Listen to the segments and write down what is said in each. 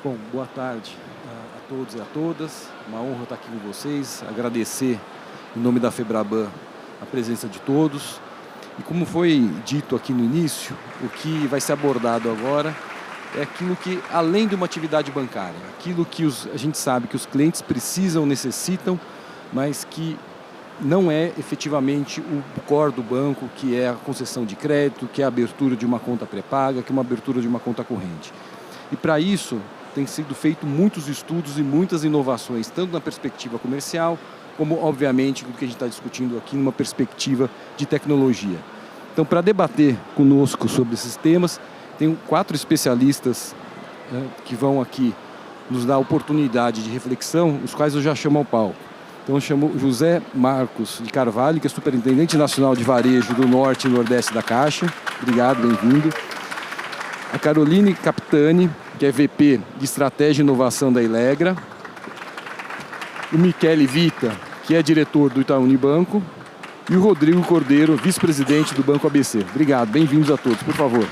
Bom, boa tarde a todos e a todas. Uma honra estar aqui com vocês. Agradecer, em nome da Febraban, a presença de todos. E como foi dito aqui no início, o que vai ser abordado agora é aquilo que, além de uma atividade bancária, aquilo que a gente sabe que os clientes precisam, necessitam, mas que não é efetivamente o core do banco, que é a concessão de crédito, que é a abertura de uma conta pré-paga, que é uma abertura de uma conta corrente. E para isso tem sido feito muitos estudos e muitas inovações, tanto na perspectiva comercial, como obviamente o que a gente está discutindo aqui numa perspectiva de tecnologia. Então, para debater conosco sobre esses temas, tenho 4 especialistas que vão aqui nos dar a oportunidade de reflexão, os quais eu já chamo ao palco. Então eu chamo José Marcos de Carvalho, que é Superintendente Nacional de Varejo do Norte e Nordeste da Caixa. Obrigado, bem-vindo. A Caroline Capitani, que é VP de Estratégia e Inovação da Ilegra. O Michele Vita, que é diretor do Itaú Unibanco. E o Rodrigo Cordeiro, vice-presidente do Banco ABC. Obrigado, bem-vindos a todos, por favor.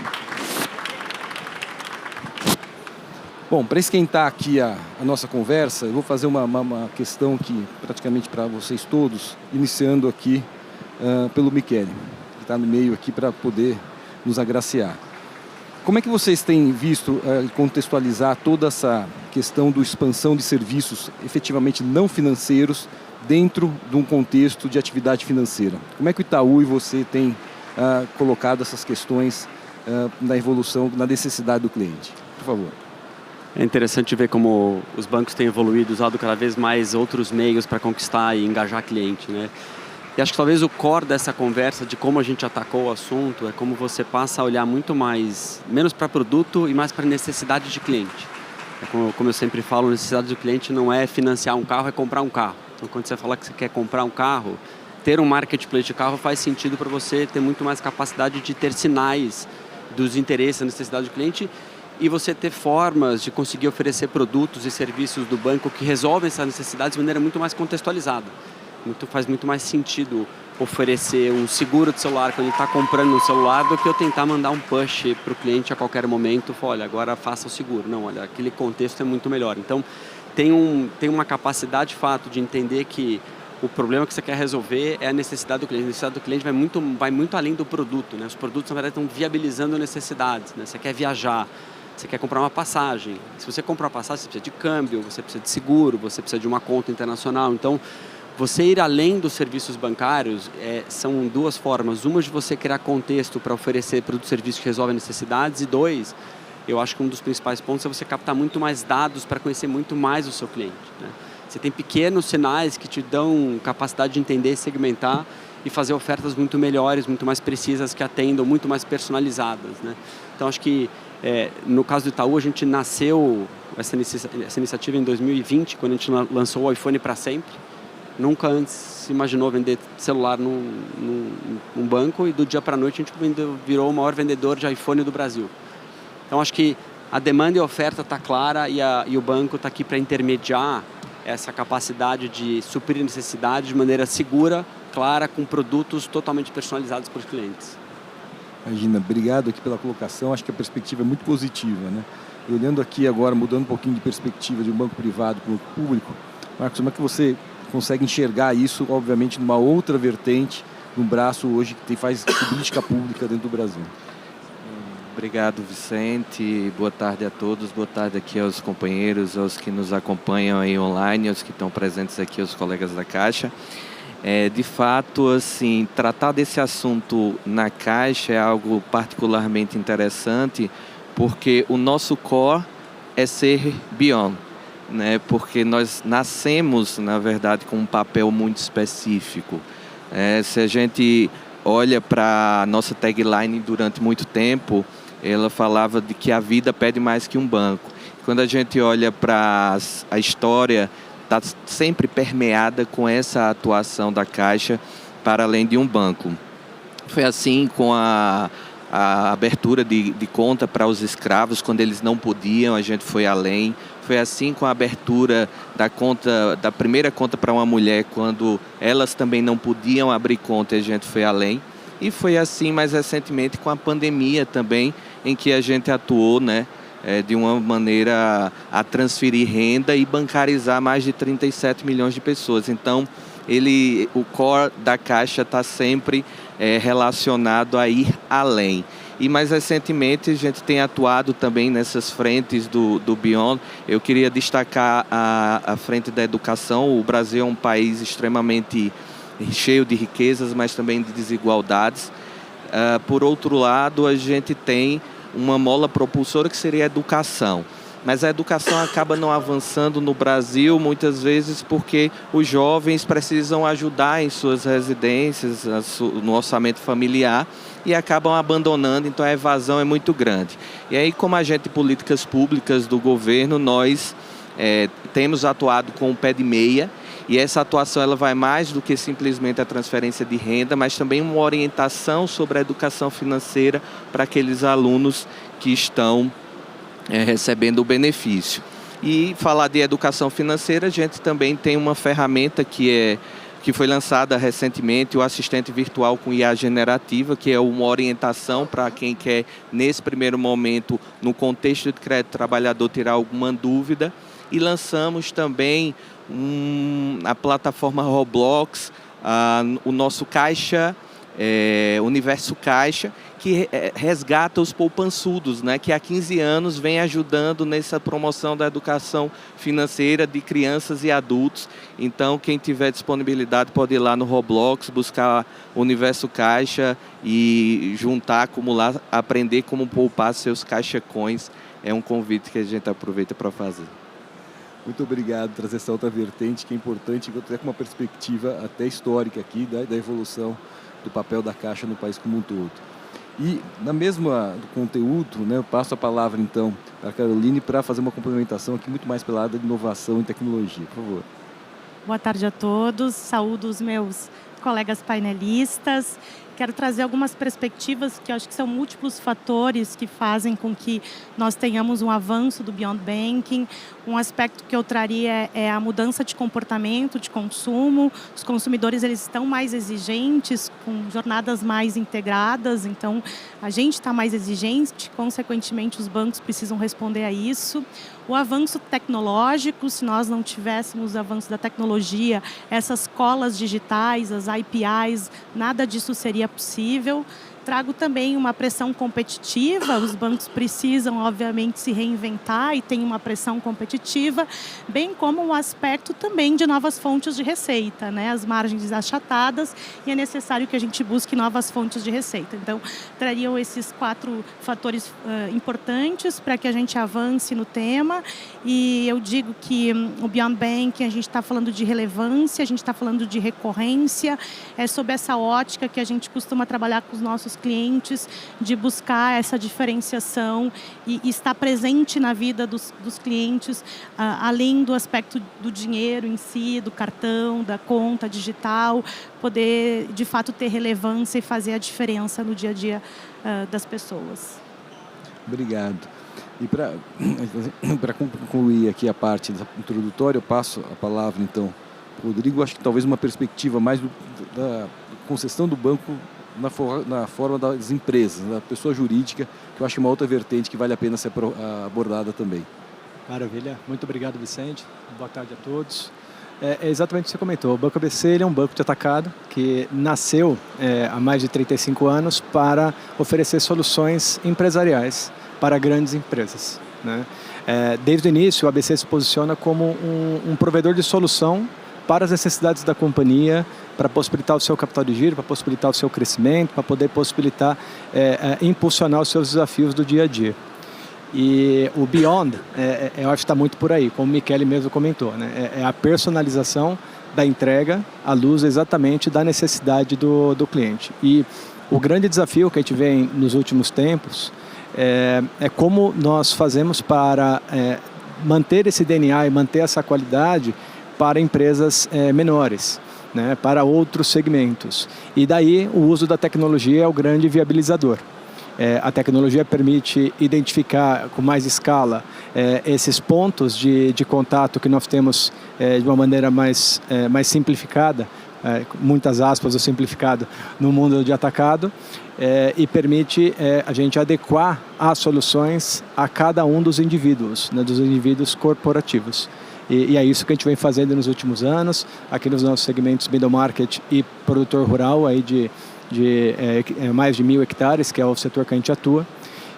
Bom, para esquentar aqui a nossa conversa, eu vou fazer uma questão que praticamente para vocês todos, iniciando aqui pelo Michele, que está no meio aqui para poder nos agraciar. Como é que vocês têm visto contextualizar toda essa questão da expansão de serviços efetivamente não financeiros dentro de um contexto de atividade financeira? Como é que o Itaú e você têm colocado essas questões na evolução, na necessidade do cliente? Por favor. É interessante ver como os bancos têm evoluído, usado cada vez mais outros meios para conquistar e engajar cliente, né? E acho que talvez o core dessa conversa de como a gente atacou o assunto é como você passa a olhar muito mais, menos para produto e mais para necessidade de cliente. Como eu sempre falo, a necessidade do cliente não é financiar um carro, é comprar um carro. Então, quando você fala que você quer comprar um carro, ter um marketplace de carro faz sentido para você ter muito mais capacidade de ter sinais dos interesses, da necessidade do cliente e você ter formas de conseguir oferecer produtos e serviços do banco que resolvem essas necessidades de maneira muito mais contextualizada. Faz muito mais sentido oferecer um seguro de celular quando ele está comprando um celular do que eu tentar mandar um push para o cliente a qualquer momento, olha, agora faça o seguro. Não, olha, aquele contexto é muito melhor. Então, tem uma capacidade, de fato, de entender que o problema que você quer resolver é a necessidade do cliente. A necessidade do cliente vai muito além do produto, né? Os produtos, na verdade, estão viabilizando necessidades, né? Você quer viajar, você quer comprar uma passagem. Se você comprar uma passagem, você precisa de câmbio, você precisa de seguro, você precisa de uma conta internacional. Então, você ir além dos serviços bancários são 2 formas. Uma de você criar contexto para oferecer produtos e serviços que resolvem necessidades. E 2, eu acho que um dos principais pontos é você captar muito mais dados para conhecer muito mais o seu cliente, né? Você tem pequenos sinais que te dão capacidade de entender, segmentar e fazer ofertas muito melhores, muito mais precisas, que atendam, muito mais personalizadas, né? Então, acho que no caso do Itaú, a gente nasceu essa iniciativa em 2020, quando a gente lançou o iPhone para sempre. Nunca antes se imaginou vender celular num banco e do dia para a noite a gente virou o maior vendedor de iPhone do Brasil. Então, acho que a demanda e a oferta está clara e o banco está aqui para intermediar essa capacidade de suprir necessidade de maneira segura, clara, com produtos totalmente personalizados para os clientes. Imagina, obrigado aqui pela colocação, acho que a perspectiva é muito positiva, né? E olhando aqui agora, mudando um pouquinho de perspectiva de um banco privado para o público, Marcos, como é que você consegue enxergar isso, obviamente, numa outra vertente, num braço hoje que faz política pública dentro do Brasil? Obrigado, Vicente. Boa tarde a todos. Boa tarde aqui aos companheiros, aos que nos acompanham aí online, aos que estão presentes aqui, aos colegas da Caixa. De fato, assim, tratar desse assunto na Caixa é algo particularmente interessante, porque o nosso core é ser beyond, né? Porque nós nascemos, na verdade, com um papel muito específico. Se a gente olha para a nossa tagline durante muito tempo, ela falava de que a vida pede mais que um banco. Quando a gente olha para a história, está sempre permeada com essa atuação da Caixa para além de um banco. Foi assim com a abertura de conta para os escravos, quando eles não podiam, a gente foi além. Foi assim com a abertura da primeira conta para uma mulher, quando elas também não podiam abrir conta, a gente foi além. E foi assim mais recentemente com a pandemia também, em que a gente atuou, né, de uma maneira a transferir renda e bancarizar mais de 37 milhões de pessoas. Então, o core da Caixa está sempre relacionado a ir além. E mais recentemente a gente tem atuado também nessas frentes do Beyond. Eu queria destacar a frente da educação. O Brasil é um país extremamente cheio de riquezas, mas também de desigualdades. Por outro lado, a gente tem uma mola propulsora que seria a educação. Mas a educação acaba não avançando no Brasil, muitas vezes porque os jovens precisam ajudar em suas residências, no orçamento familiar, e acabam abandonando, então a evasão é muito grande. E aí, como agente de políticas públicas do governo, nós temos atuado com o pé de meia, e essa atuação ela vai mais do que simplesmente a transferência de renda, mas também uma orientação sobre a educação financeira para aqueles alunos que estão recebendo o benefício. E falar de educação financeira, a gente também tem uma ferramenta que foi lançada recentemente, o assistente virtual com IA generativa, que é uma orientação para quem quer, nesse primeiro momento, no contexto de crédito trabalhador, tirar alguma dúvida. E lançamos também a plataforma Roblox, o nosso Caixa, Universo Caixa, que resgata os poupançudos, né, que há 15 anos vem ajudando nessa promoção da educação financeira de crianças e adultos. Então, quem tiver disponibilidade pode ir lá no Roblox, buscar o Universo Caixa e juntar, acumular, aprender como poupar seus Caixa Coins. É um convite que a gente aproveita para fazer. Muito obrigado por trazer essa outra vertente, que é importante, até com uma perspectiva até histórica aqui da evolução do papel da Caixa no país como um todo. E, na mesma do conteúdo, né, eu passo a palavra, então, para a Caroline para fazer uma complementação aqui muito mais pela área de inovação e tecnologia. Por favor. Boa tarde a todos. Saúdo os meus colegas painelistas. Quero trazer algumas perspectivas que eu acho que são múltiplos fatores que fazem com que nós tenhamos um avanço do Beyond Banking. Um aspecto que eu traria é a mudança de comportamento, de consumo. Os consumidores eles estão mais exigentes, com jornadas mais integradas, então a gente está mais exigente, consequentemente os bancos precisam responder a isso. O avanço tecnológico, se nós não tivéssemos o avanço da tecnologia, essas colas digitais, as APIs, nada disso seria possível. Trago também uma pressão competitiva, os bancos precisam, obviamente, se reinventar e tem uma pressão competitiva, bem como um aspecto também de novas fontes de receita, né? As margens achatadas e é necessário que a gente busque novas fontes de receita. Então, trariam esses 4 fatores importantes para que a gente avance no tema e eu digo que o Beyond Banking, a gente está falando de relevância, a gente está falando de recorrência, é sob essa ótica que a gente costuma trabalhar com os nossos clientes, de buscar essa diferenciação e estar presente na vida dos clientes, além do aspecto do dinheiro em si, do cartão, da conta digital, poder, de fato, ter relevância e fazer a diferença no dia a dia das pessoas. Obrigado. E para concluir aqui a parte introdutória, eu passo a palavra, então, para o Rodrigo. Acho que talvez uma perspectiva mais da concessão do banco na forma das empresas, da pessoa jurídica, que eu acho uma outra vertente que vale a pena ser abordada também. Maravilha. Muito obrigado, Vicente. Boa tarde a todos. É exatamente o que você comentou. O Banco ABC ele é um banco de atacado que nasceu há mais de 35 anos para oferecer soluções empresariais para grandes empresas, né? Desde o início, o ABC se posiciona como um provedor de solução para as necessidades da companhia, para possibilitar o seu capital de giro, para possibilitar o seu crescimento, para poder possibilitar impulsionar os seus desafios do dia a dia. E o Beyond, eu acho que está muito por aí, como o Michele mesmo comentou, né? É a personalização da entrega à luz exatamente da necessidade do cliente. E o grande desafio que a gente vê nos últimos tempos é como nós fazemos para manter esse DNA e manter essa qualidade para empresas menores, né, para outros segmentos. E daí o uso da tecnologia é o grande viabilizador. A tecnologia permite identificar com mais escala esses pontos de contato que nós temos de uma maneira mais simplificada muitas aspas, o simplificado, no mundo de atacado, e permite a gente adequar as soluções a cada um dos indivíduos, né, dos indivíduos corporativos. E é isso que a gente vem fazendo nos últimos anos, aqui nos nossos segmentos middle market e produtor rural, aí de mais de 1.000 hectares, que é o setor que a gente atua.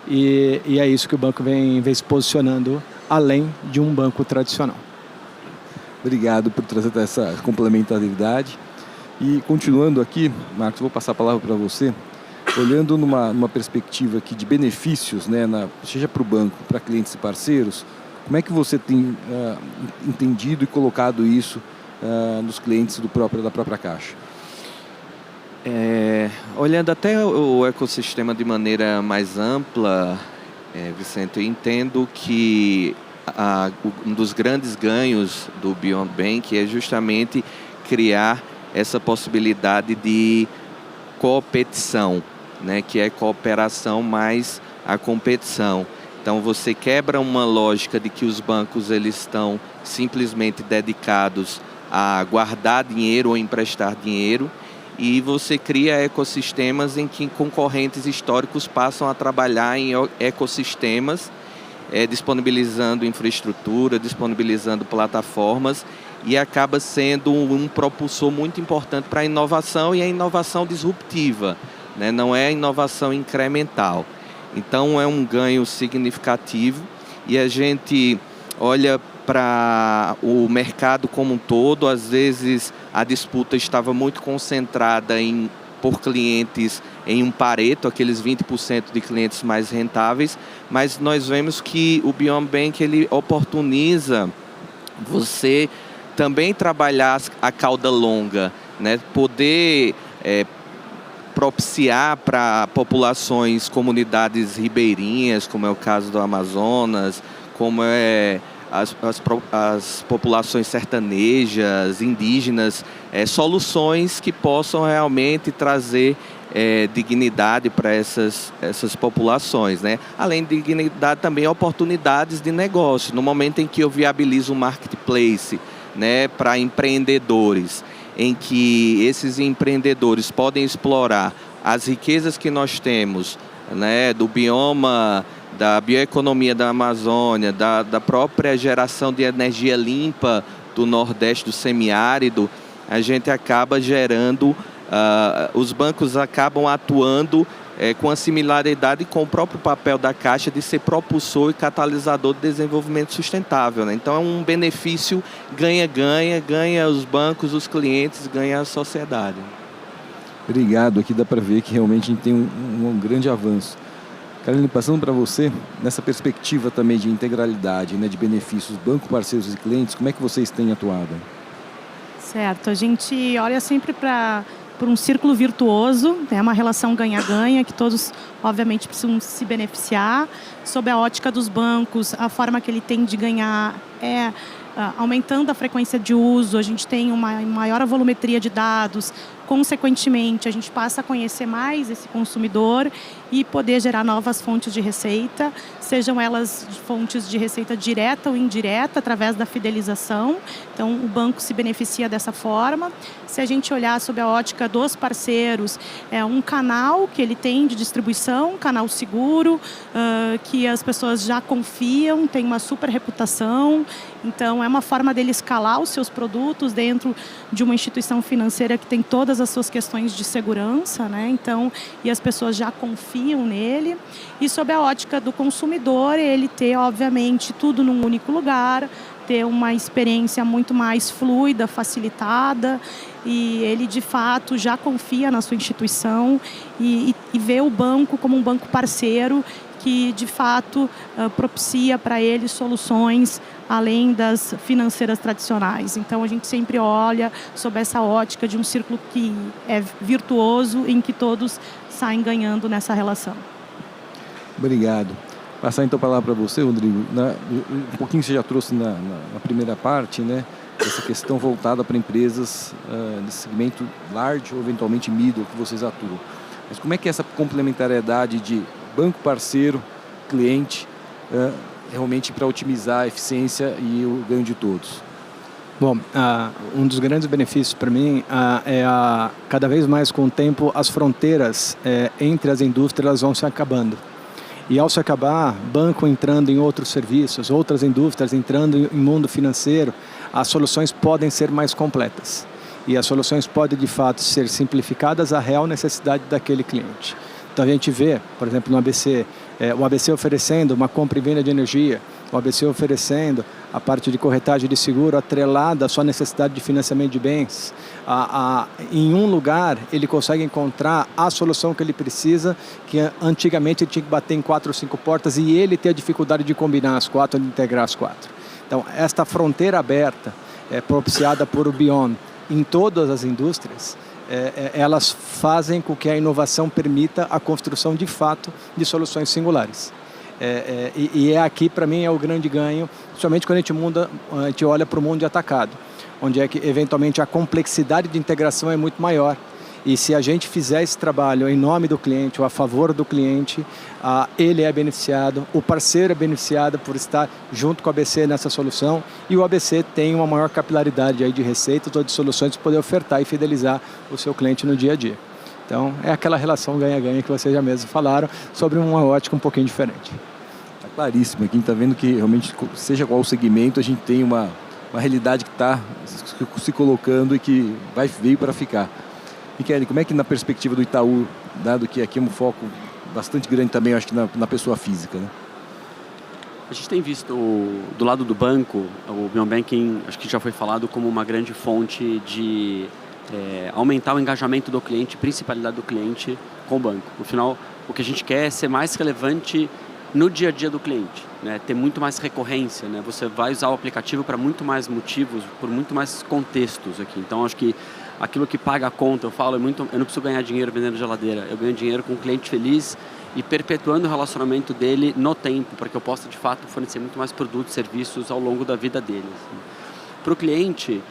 E é isso que o banco vem se posicionando, além de um banco tradicional. Obrigado por trazer essa complementaridade. E continuando aqui, Marcos, vou passar a palavra para você. Olhando numa perspectiva aqui de benefícios, né, seja para o banco, para clientes e parceiros, como é que você tem entendido e colocado isso nos clientes da própria Caixa? Olhando até o ecossistema de maneira mais ampla, Vicente, eu entendo que um dos grandes ganhos do Beyond Bank é justamente criar essa possibilidade de competição, né, que é cooperação mais a competição. Então você quebra uma lógica de que os bancos eles estão simplesmente dedicados a guardar dinheiro ou emprestar dinheiro, e você cria ecossistemas em que concorrentes históricos passam a trabalhar em ecossistemas, disponibilizando infraestrutura, disponibilizando plataformas, e acaba sendo um propulsor muito importante para a inovação, e a inovação disruptiva, né? Não é a inovação incremental. Então é um ganho significativo, e a gente olha para o mercado como um todo. Às vezes a disputa estava muito concentrada por clientes em um Pareto, aqueles 20% de clientes mais rentáveis, mas nós vemos que o Beyond Bank ele oportuniza você também trabalhar a cauda longa, né? Poder propiciar para populações, comunidades ribeirinhas, como é o caso do Amazonas, como as populações sertanejas, indígenas, soluções que possam realmente trazer dignidade para essas populações, né? Além de dignidade, também oportunidades de negócio. No momento em que eu viabilizo um marketplace, né, para empreendedores, em que esses empreendedores podem explorar as riquezas que nós temos, né, do bioma, da bioeconomia da Amazônia, da própria geração de energia limpa do Nordeste, do semiárido, a gente acaba gerando, os bancos acabam atuando com a similaridade com o próprio papel da Caixa de ser propulsor e catalisador de desenvolvimento sustentável, né? Então é um benefício ganha-ganha, ganha os bancos, os clientes, ganha a sociedade. Obrigado, aqui dá para ver que realmente a gente tem um grande avanço. Caroline, passando para você, nessa perspectiva também de integralidade, né, de benefícios, banco, parceiros e clientes, como é que vocês têm atuado? Certo, a gente olha sempre por um círculo virtuoso, é uma relação ganha-ganha, que todos, obviamente, precisam se beneficiar. Sob a ótica dos bancos, a forma que ele tem de ganhar é aumentando a frequência de uso, a gente tem uma maior volumetria de dados, consequentemente, a gente passa a conhecer mais esse consumidor e poder gerar novas fontes de receita, sejam elas fontes de receita direta ou indireta, através da fidelização. Então, o banco se beneficia dessa forma. Se a gente olhar sob a ótica dos parceiros, é um canal que ele tem de distribuição, um canal seguro, que as pessoas já confiam, tem uma super reputação. Então, é uma forma dele escalar os seus produtos dentro de uma instituição financeira que tem todas as suas questões de segurança, né? Então, e as pessoas já confiam nele. E sob a ótica do consumidor, ele ter, obviamente, tudo num único lugar, ter uma experiência muito mais fluida, facilitada, e ele, de fato, já confia na sua instituição e vê o banco como um banco parceiro que, de fato, propicia para ele soluções além das financeiras tradicionais. Então, a gente sempre olha sob essa ótica de um círculo que é virtuoso, em que todos saem ganhando nessa relação. Obrigado. Passar então a palavra para você, Rodrigo. Um pouquinho você já trouxe na primeira parte, né? Essa questão voltada para empresas desse segmento large ou eventualmente middle que vocês atuam. Mas como é que é essa complementariedade de banco parceiro, cliente, realmente para otimizar a eficiência e o ganho de todos? Bom, um dos grandes benefícios para mim é cada vez mais com o tempo as fronteiras entre as indústrias vão se acabando. E ao se acabar, banco entrando em outros serviços, outras indústrias entrando em mundo financeiro, as soluções podem ser mais completas. E as soluções podem, de fato, ser simplificadas à real necessidade daquele cliente. Então a gente vê, por exemplo, no ABC, o ABC oferecendo uma compra e venda de energia, o ABC oferecendo a parte de corretagem de seguro atrelada à sua necessidade de financiamento de bens. Em um lugar, ele consegue encontrar a solução que ele precisa, que antigamente ele tinha que bater em 4 ou 5 portas e ele ter a dificuldade de combinar as 4, de integrar as 4. Então, esta fronteira aberta, propiciada por o Beyond em todas as indústrias, elas fazem com que a inovação permita a construção de fato de soluções singulares. E aqui, para mim, é o grande ganho, principalmente quando a gente olha para o mundo de atacado, onde é que, eventualmente, a complexidade de integração é muito maior. E se a gente fizer esse trabalho em nome do cliente ou a favor do cliente, ele é beneficiado, o parceiro é beneficiado por estar junto com o ABC nessa solução e o ABC tem uma maior capilaridade aí de receitas ou de soluções para poder ofertar e fidelizar o seu cliente no dia a dia. Então, é aquela relação ganha-ganha que vocês já mesmo falaram, sobre uma ótica um pouquinho diferente. Está claríssimo. Aqui a gente está vendo que realmente, seja qual o segmento, a gente tem uma realidade que está se colocando e que veio para ficar. Michele, como é que na perspectiva do Itaú, dado que aqui é um foco bastante grande também, eu acho que na pessoa física, né? A gente tem visto do lado do banco, o Beyond Banking, acho que já foi falado como uma grande fonte de aumentar o engajamento do cliente, principalidade do cliente com o banco. No final, o que a gente quer é ser mais relevante no dia a dia do cliente, né? Ter muito mais recorrência, né? Você vai usar o aplicativo para muito mais motivos, por muito mais contextos aqui. Então, acho que aquilo que paga a conta, eu não preciso ganhar dinheiro vendendo geladeira, eu ganho dinheiro com o cliente feliz e perpetuando o relacionamento dele no tempo, para que eu possa, de fato, fornecer muito mais produtos e serviços ao longo da vida dele. Assim. Para o cliente,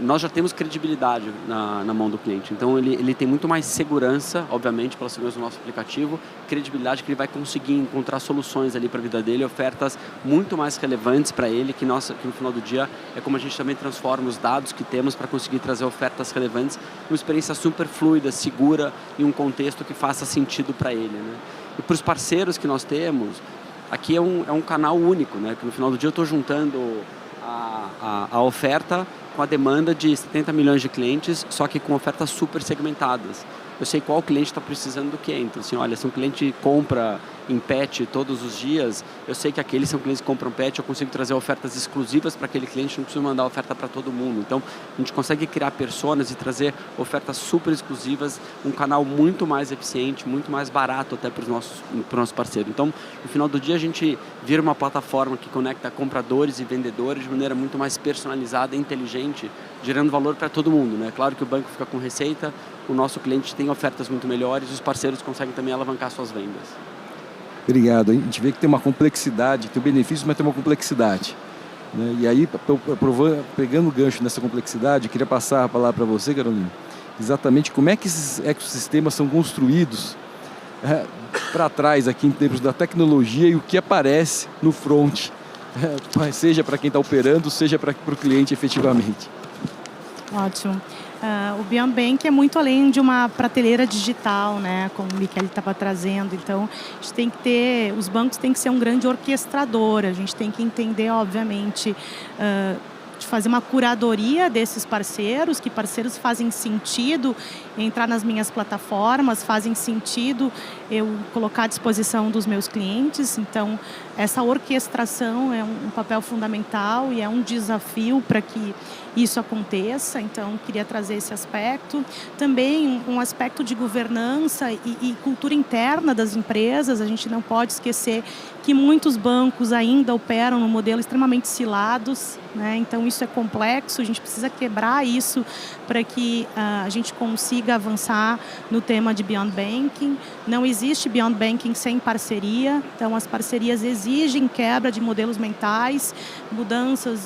nós já temos credibilidade na mão do cliente, então ele tem muito mais segurança, obviamente, pela segurança do nosso aplicativo, credibilidade que ele vai conseguir encontrar soluções ali para a vida dele, ofertas muito mais relevantes para ele, que no final do dia é como a gente também transforma os dados que temos para conseguir trazer ofertas relevantes, uma experiência super fluida, segura, em um contexto que faça sentido para ele, né? E para os parceiros que nós temos, aqui é um canal único, né? Que no final do dia eu estou juntando a oferta com a demanda de 70 milhões de clientes, só que com ofertas super segmentadas. Eu sei qual cliente está precisando do que. Então, assim, olha, se um cliente compra em pet todos os dias, eu sei que aqueles são clientes que compram pet, eu consigo trazer ofertas exclusivas para aquele cliente, não preciso mandar oferta para todo mundo. Então, a gente consegue criar personas e trazer ofertas super exclusivas, um canal muito mais eficiente, muito mais barato até para o nosso parceiro. Então, no final do dia, a gente vira uma plataforma que conecta compradores e vendedores de maneira muito mais personalizada e inteligente, gerando valor para todo mundo, né? Claro que o banco fica com receita, o nosso cliente tem ofertas muito melhores e os parceiros conseguem também alavancar suas vendas. Obrigado. A gente vê que tem uma complexidade, tem benefícios, mas tem uma complexidade, né? E aí, pegando o gancho nessa complexidade, eu queria passar a palavra para você, Carolina, exatamente como é que esses ecossistemas são construídos para trás aqui em termos da tecnologia e o que aparece no front, seja para quem está operando, seja para o cliente efetivamente. Ótimo. O Beyond Bank é muito além de uma prateleira digital, né, como o Michele estava trazendo. Então, a gente tem que ter, os bancos têm que ser um grande orquestrador. A gente tem que entender, obviamente, de fazer uma curadoria desses parceiros, que parceiros fazem sentido entrar nas minhas plataformas, fazem sentido eu colocar à disposição dos meus clientes. Então, essa orquestração é um papel fundamental e é um desafio para que isso aconteça. Então, queria trazer esse aspecto. Também um aspecto de governança e cultura interna das empresas. A gente não pode esquecer que muitos bancos ainda operam num modelo extremamente cilados, né? Então, isso é complexo, a gente precisa quebrar isso para que a gente consiga avançar no tema de Beyond Banking. Não existe Beyond Banking sem parceria, então as parcerias existem exigem quebra de modelos mentais, mudanças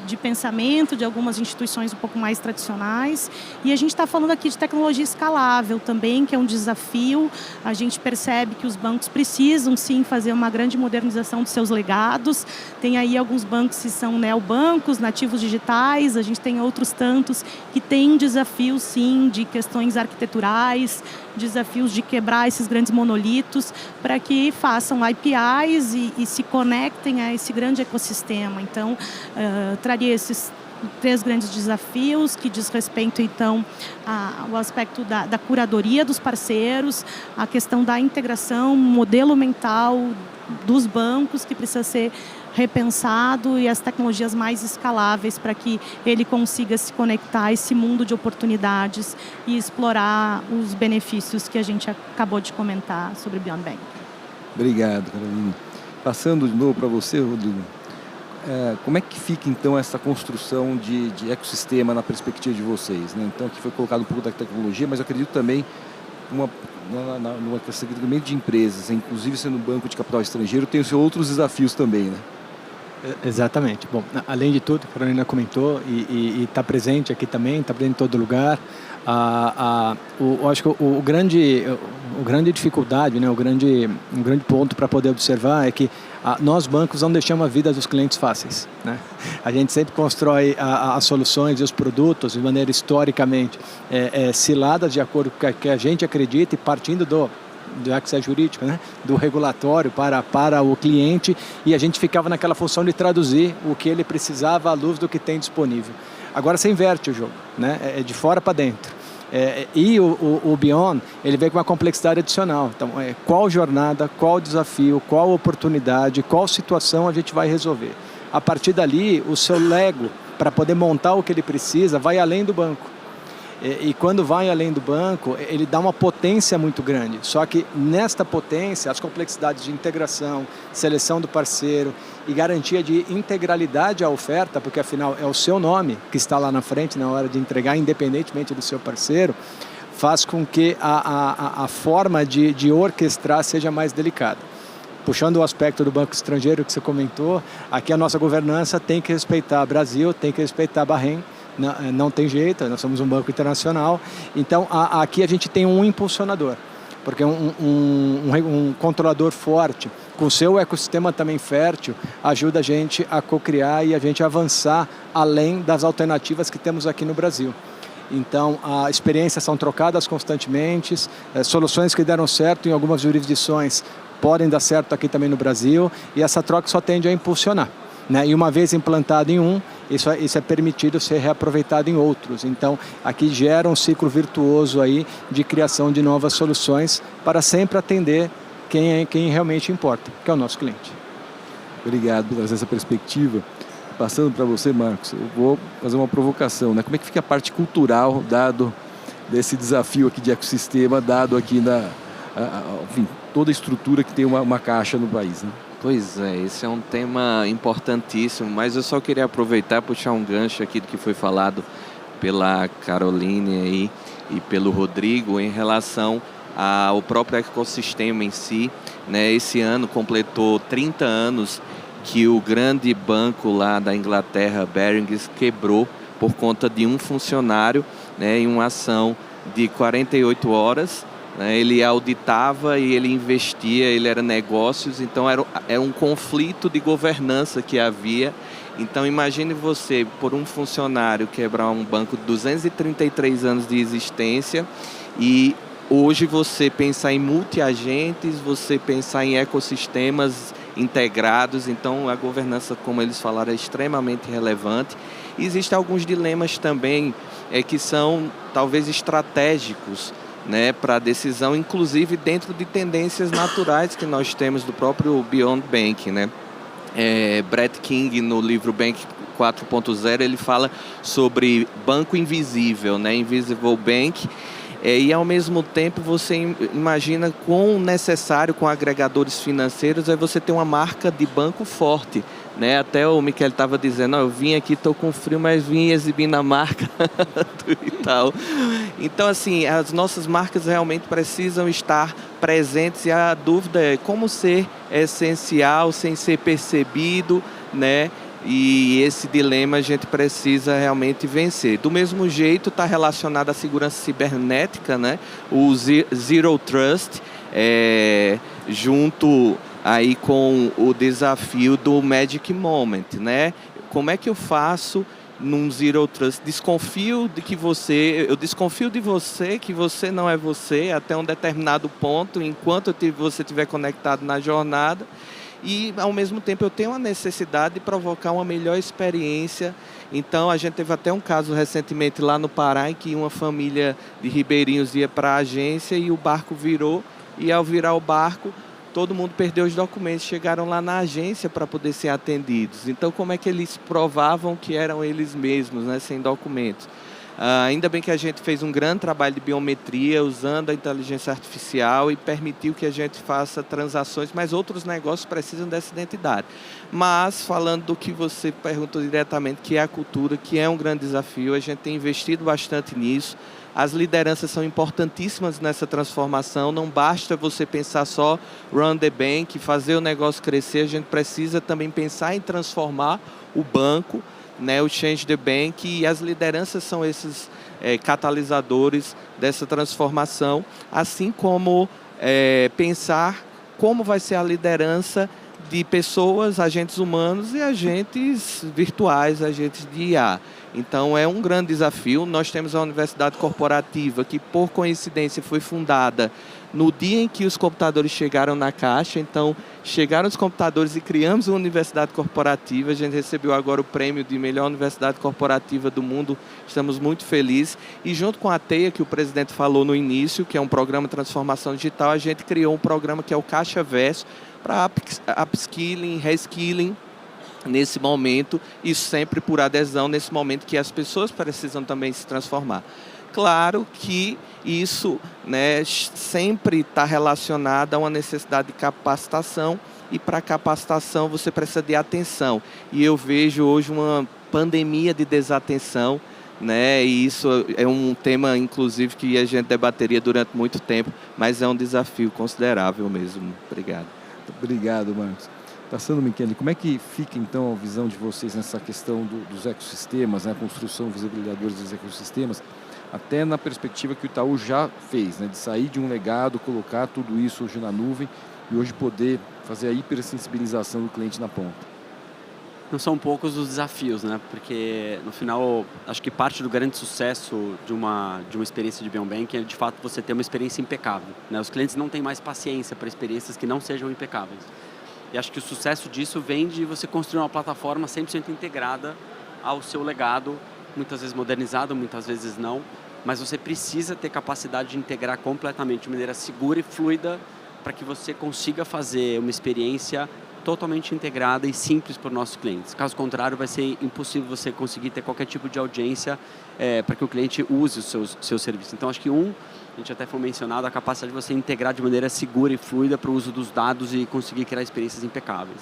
de pensamento de algumas instituições um pouco mais tradicionais. E a gente está falando aqui de tecnologia escalável também, que é um desafio. A gente percebe que os bancos precisam, sim, fazer uma grande modernização dos seus legados. Tem aí alguns bancos que são neobancos, nativos digitais. A gente tem outros tantos que têm desafios, sim, de questões arquiteturais, desafios de quebrar esses grandes monolitos para que façam APIs e se conectem a esse grande ecossistema. Então, traria esses 3 grandes desafios que diz respeito, então, ao aspecto da curadoria dos parceiros, a questão da integração, modelo mental dos bancos que precisa ser repensado e as tecnologias mais escaláveis para que ele consiga se conectar a esse mundo de oportunidades e explorar os benefícios que a gente acabou de comentar sobre o Beyond Bank. Obrigado, Carolina. Passando de novo para você, Rodrigo. Como é que fica, então, essa construção de ecossistema na perspectiva de vocês, né? Então, aqui foi colocado um pouco da tecnologia, mas eu acredito também no segmento de empresas, inclusive sendo um banco de capital estrangeiro, tem os seus outros desafios também, né? Exatamente. Bom, além de tudo, a Carolina comentou e está presente aqui também, está presente em todo lugar. Eu acho que o grande dificuldade, né, o grande ponto para poder observar é que nós bancos não deixamos a vida dos clientes fáceis, né? A gente sempre constrói as soluções e os produtos de maneira historicamente ciladas de acordo com o que a gente acredita e partindo do access jurídico, né, do regulatório para o cliente, e a gente ficava naquela função de traduzir o que ele precisava à luz do que tem disponível. Agora você inverte o jogo, né? É de fora para dentro. E o Beyond, ele vem com uma complexidade adicional. Então, qual jornada, qual desafio, qual oportunidade, qual situação a gente vai resolver. A partir dali, o seu Lego, para poder montar o que ele precisa, vai além do banco. E quando vai além do banco, ele dá uma potência muito grande. Só que nesta potência, as complexidades de integração, seleção do parceiro e garantia de integralidade à oferta, porque afinal é o seu nome que está lá na frente na hora de entregar, independentemente do seu parceiro, faz com que a forma de orquestrar seja mais delicada. Puxando o aspecto do banco estrangeiro que você comentou, aqui a nossa governança tem que respeitar Brasil, tem que respeitar Bahrein. Não tem jeito, nós somos um banco internacional, então aqui a gente tem um impulsionador, porque um controlador forte, com o seu ecossistema também fértil, ajuda a gente a co-criar e a gente avançar além das alternativas que temos aqui no Brasil. Então, as experiências são trocadas constantemente, soluções que deram certo em algumas jurisdições podem dar certo aqui também no Brasil, e essa troca só tende a impulsionar, né? E uma vez implantado em isso é permitido ser reaproveitado em outros. Então, aqui gera um ciclo virtuoso aí de criação de novas soluções para sempre atender quem realmente importa, que é o nosso cliente. Obrigado por trazer essa perspectiva. Passando para você, Marcos, eu vou fazer uma provocação, né? Como é que fica a parte cultural, dado desse desafio aqui de ecossistema, dado aqui enfim, toda a estrutura que tem uma caixa no país, né? Pois é, esse é um tema importantíssimo, mas eu só queria aproveitar e puxar um gancho aqui do que foi falado pela Caroline aí e pelo Rodrigo em relação ao próprio ecossistema em si, né? Esse ano completou 30 anos que o grande banco lá da Inglaterra, Barings, quebrou por conta de um funcionário, né, em uma ação de 48 horas. Ele auditava e ele investia, ele era negócios, então era um conflito de governança que havia. Então imagine você, por um funcionário, quebrar um banco de 233 anos de existência, e hoje você pensar em multi-agentes, você pensar em ecossistemas integrados. Então a governança, como eles falaram, é extremamente relevante. E existem alguns dilemas também que são talvez estratégicos, né, para a decisão, inclusive dentro de tendências naturais que nós temos do próprio Beyond Bank, né? Brett King, no livro Bank 4.0, ele fala sobre banco invisível, né? Invisible Bank. E ao mesmo tempo você imagina quão necessário com agregadores financeiros é você ter uma marca de banco forte, né? Até o Miquel estava dizendo, eu vim aqui, estou com frio, mas vim exibindo a marca do Itaú. Então, assim, as nossas marcas realmente precisam estar presentes e a dúvida é como ser essencial sem ser percebido, né? E esse dilema a gente precisa realmente vencer. Do mesmo jeito, está relacionado à segurança cibernética, né? O Zero Trust, junto aí com o desafio do Magic Moment, né? Como é que eu faço num Zero Trust? Eu desconfio de você, que você não é você, até um determinado ponto, enquanto você estiver conectado na jornada. E, ao mesmo tempo, eu tenho a necessidade de provocar uma melhor experiência. Então, a gente teve até um caso recentemente lá no Pará, em que uma família de ribeirinhos ia para a agência e o barco virou. E, ao virar o barco, todo mundo perdeu os documentos. Chegaram lá na agência para poder ser atendidos. Então, como é que eles provavam que eram eles mesmos, né, sem documentos? Ainda bem que a gente fez um grande trabalho de biometria usando a inteligência artificial e permitiu que a gente faça transações, mas outros negócios precisam dessa identidade. Mas, falando do que você perguntou diretamente, que é a cultura, que é um grande desafio, a gente tem investido bastante nisso. As lideranças são importantíssimas nessa transformação, não basta você pensar só run the bank, fazer o negócio crescer, a gente precisa também pensar em transformar o banco, né, o Change the Bank, e as lideranças são esses catalisadores dessa transformação, assim como pensar como vai ser a liderança de pessoas, agentes humanos e agentes virtuais, agentes de IA. Então, é um grande desafio. Nós temos a Universidade Corporativa, que, por coincidência, foi fundada no dia em que os computadores chegaram na Caixa. Então, chegaram os computadores e criamos uma Universidade Corporativa. A gente recebeu agora o prêmio de melhor Universidade Corporativa do mundo. Estamos muito felizes. E, junto com a TEIA, que o presidente falou no início, que é um programa de transformação digital, a gente criou um programa que é o Caixa Verso, para upskilling, reskilling, nesse momento, e sempre por adesão, nesse momento que as pessoas precisam também se transformar. Claro que isso, né, sempre está relacionado a uma necessidade de capacitação, e para capacitação você precisa de atenção. E eu vejo hoje uma pandemia de desatenção, né, e isso é um tema, inclusive, que a gente debateria durante muito tempo, mas é um desafio considerável mesmo. Obrigado. Obrigado, Marcos. Passando, Michele, como é que fica, então, a visão de vocês nessa questão dos ecossistemas, né, a construção dos visibilizadores dos ecossistemas, até na perspectiva que o Itaú já fez, né, de sair de um legado, colocar tudo isso hoje na nuvem e hoje poder fazer a hipersensibilização do cliente na ponta? Não são poucos os desafios, né? Porque, no final, acho que parte do grande sucesso de uma experiência de Beyond é, de fato, você ter uma experiência impecável, né? Os clientes não têm mais paciência para experiências que não sejam impecáveis. E acho que o sucesso disso vem de você construir uma plataforma 100% integrada ao seu legado, muitas vezes modernizado, muitas vezes não, mas você precisa ter capacidade de integrar completamente de maneira segura e fluida para que você consiga fazer uma experiência totalmente integrada e simples para os nossos clientes. Caso contrário, vai ser impossível você conseguir ter qualquer tipo de audiência para que o cliente use os seus serviços. Então, acho que a gente até foi mencionado, a capacidade de você integrar de maneira segura e fluida para o uso dos dados e conseguir criar experiências impecáveis.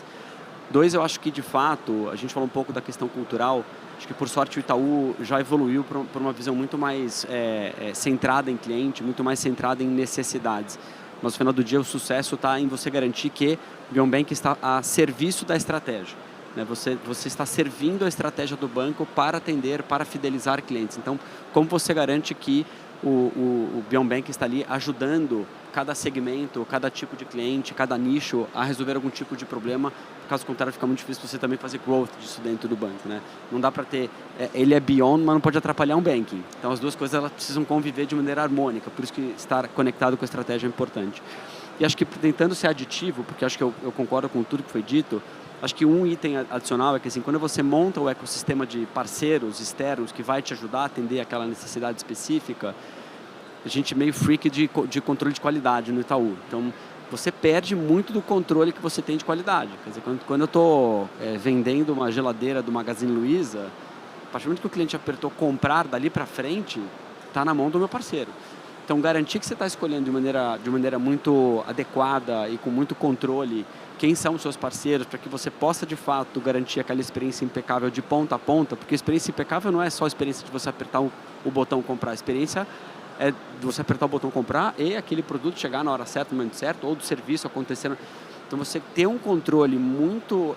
2, eu acho que, de fato, a gente falou um pouco da questão cultural, acho que, por sorte, o Itaú já evoluiu para uma visão muito mais centrada em cliente, muito mais centrada em necessidades. Mas, no final do dia, o sucesso está em você garantir que o Beyond Bank está a serviço da estratégia, né? Você está servindo a estratégia do banco para atender, para fidelizar clientes. Então, como você garante que o Beyond Bank está ali ajudando cada segmento, cada tipo de cliente, cada nicho a resolver algum tipo de problema? Caso contrário, fica muito difícil você também fazer growth disso dentro do banco, né? Não dá para ter... ele é beyond, mas não pode atrapalhar um banking. Então, as duas coisas elas precisam conviver de maneira harmônica, por isso que estar conectado com a estratégia é importante. E acho que, tentando ser aditivo, porque acho que eu concordo com tudo que foi dito, acho que um item adicional é que, assim, quando você monta o ecossistema de parceiros externos que vai te ajudar a atender aquela necessidade específica, a gente é meio freak de controle de qualidade no Itaú. Então, você perde muito do controle que você tem de qualidade. Quer dizer, quando eu estou vendendo uma geladeira do Magazine Luiza, a partir do momento que o cliente apertou comprar dali para frente, está na mão do meu parceiro. Então, garantir que você está escolhendo de maneira muito adequada e com muito controle quem são os seus parceiros, para que você possa, de fato, garantir aquela experiência impecável de ponta a ponta, porque a experiência impecável não é só a experiência de você apertar o botão comprar, a experiência é de você apertar o botão comprar e aquele produto chegar na hora certa, no momento certo, ou do serviço acontecendo. Então, você ter um controle muito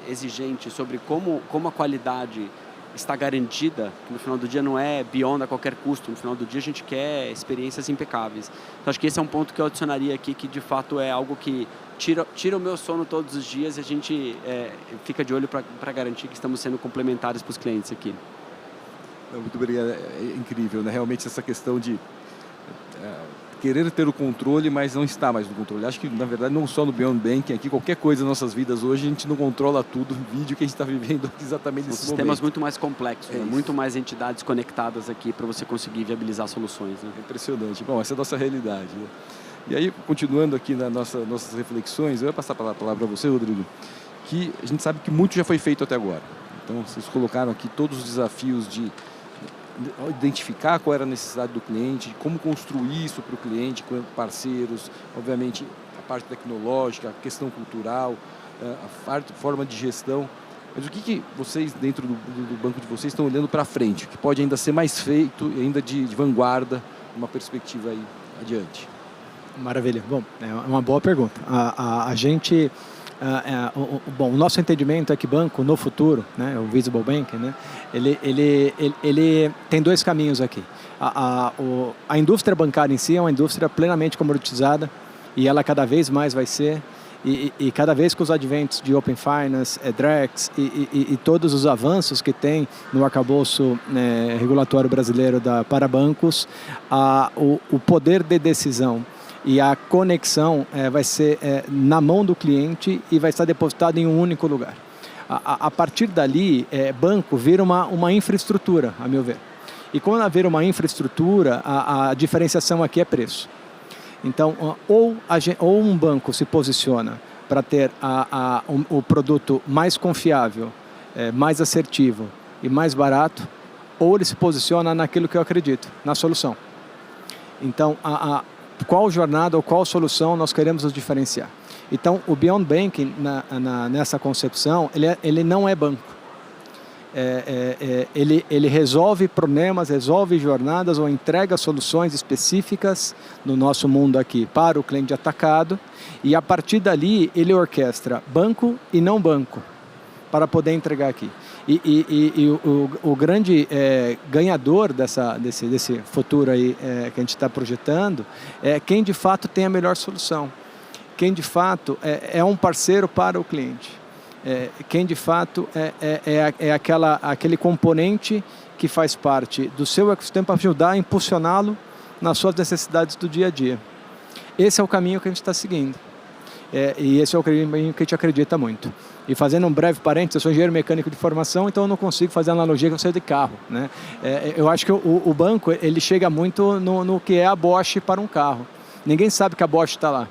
exigente sobre como a qualidade está garantida, que no final do dia não é beyond a qualquer custo, no final do dia a gente quer experiências impecáveis. Então, acho que esse é um ponto que eu adicionaria aqui, que de fato é algo que tira o meu sono todos os dias e a gente fica de olho para garantir que estamos sendo complementares para os clientes aqui. Muito obrigado, é incrível, né? Realmente essa questão de querer ter o controle, mas não está mais no controle. Acho que, na verdade, não só no Beyond Banking, aqui qualquer coisa nas nossas vidas hoje, a gente não controla tudo, o vídeo que a gente está vivendo exatamente nesse momento. Sistemas muito mais complexos, né? Muito mais entidades conectadas aqui para você conseguir viabilizar soluções. Né? Impressionante. Bom, essa é a nossa realidade. Né? E aí, continuando aqui nas nossas reflexões, eu ia passar a palavra para você, Rodrigo, que a gente sabe que muito já foi feito até agora. Então, vocês colocaram aqui todos os desafios de identificar qual era a necessidade do cliente, como construir isso para o cliente, com parceiros, obviamente a parte tecnológica, a questão cultural, a forma de gestão. Mas o que vocês, dentro do banco de vocês, estão olhando para frente, que pode ainda ser mais feito e ainda de vanguarda, uma perspectiva aí adiante? Maravilha. Bom, é uma boa pergunta. A gente... Bom, o nosso entendimento é que banco no futuro, né, o Visible Banking, né, ele tem dois caminhos aqui. A indústria bancária em si é uma indústria plenamente comoditizada e ela cada vez mais vai ser. E cada vez com os adventos de Open Finance, Drex e todos os avanços que tem no arcabouço regulatório brasileiro para bancos, o poder de decisão e a conexão vai ser na mão do cliente e vai estar depositado em um único lugar. A partir dali, banco vira uma infraestrutura, a meu ver. E quando ela vira uma infraestrutura, a diferenciação aqui é preço. Então, ou um banco se posiciona para ter o produto mais confiável, mais assertivo e mais barato, ou ele se posiciona naquilo que eu acredito, na solução. Então, qual jornada ou qual solução nós queremos nos diferenciar. Então, o Beyond Banking, nessa concepção, ele não é banco. Ele resolve problemas, resolve jornadas ou entrega soluções específicas no nosso mundo aqui para o cliente atacado e a partir dali ele orquestra banco e não banco para poder entregar aqui. O grande ganhador desse futuro aí, que a gente está projetando é quem de fato tem a melhor solução, quem de fato é um parceiro para o cliente, quem de fato é aquele componente que faz parte do seu ecossistema para ajudar a impulsioná-lo nas suas necessidades do dia a dia. Esse é o caminho que a gente está seguindo. E esse é o caminho que a gente acredita muito. E fazendo um breve parênteses, eu sou engenheiro mecânico de formação, então eu não consigo fazer analogia com você de carro, né? Eu acho que o banco ele chega muito no que é a Bosch para um carro. Ninguém sabe que a Bosch está lá,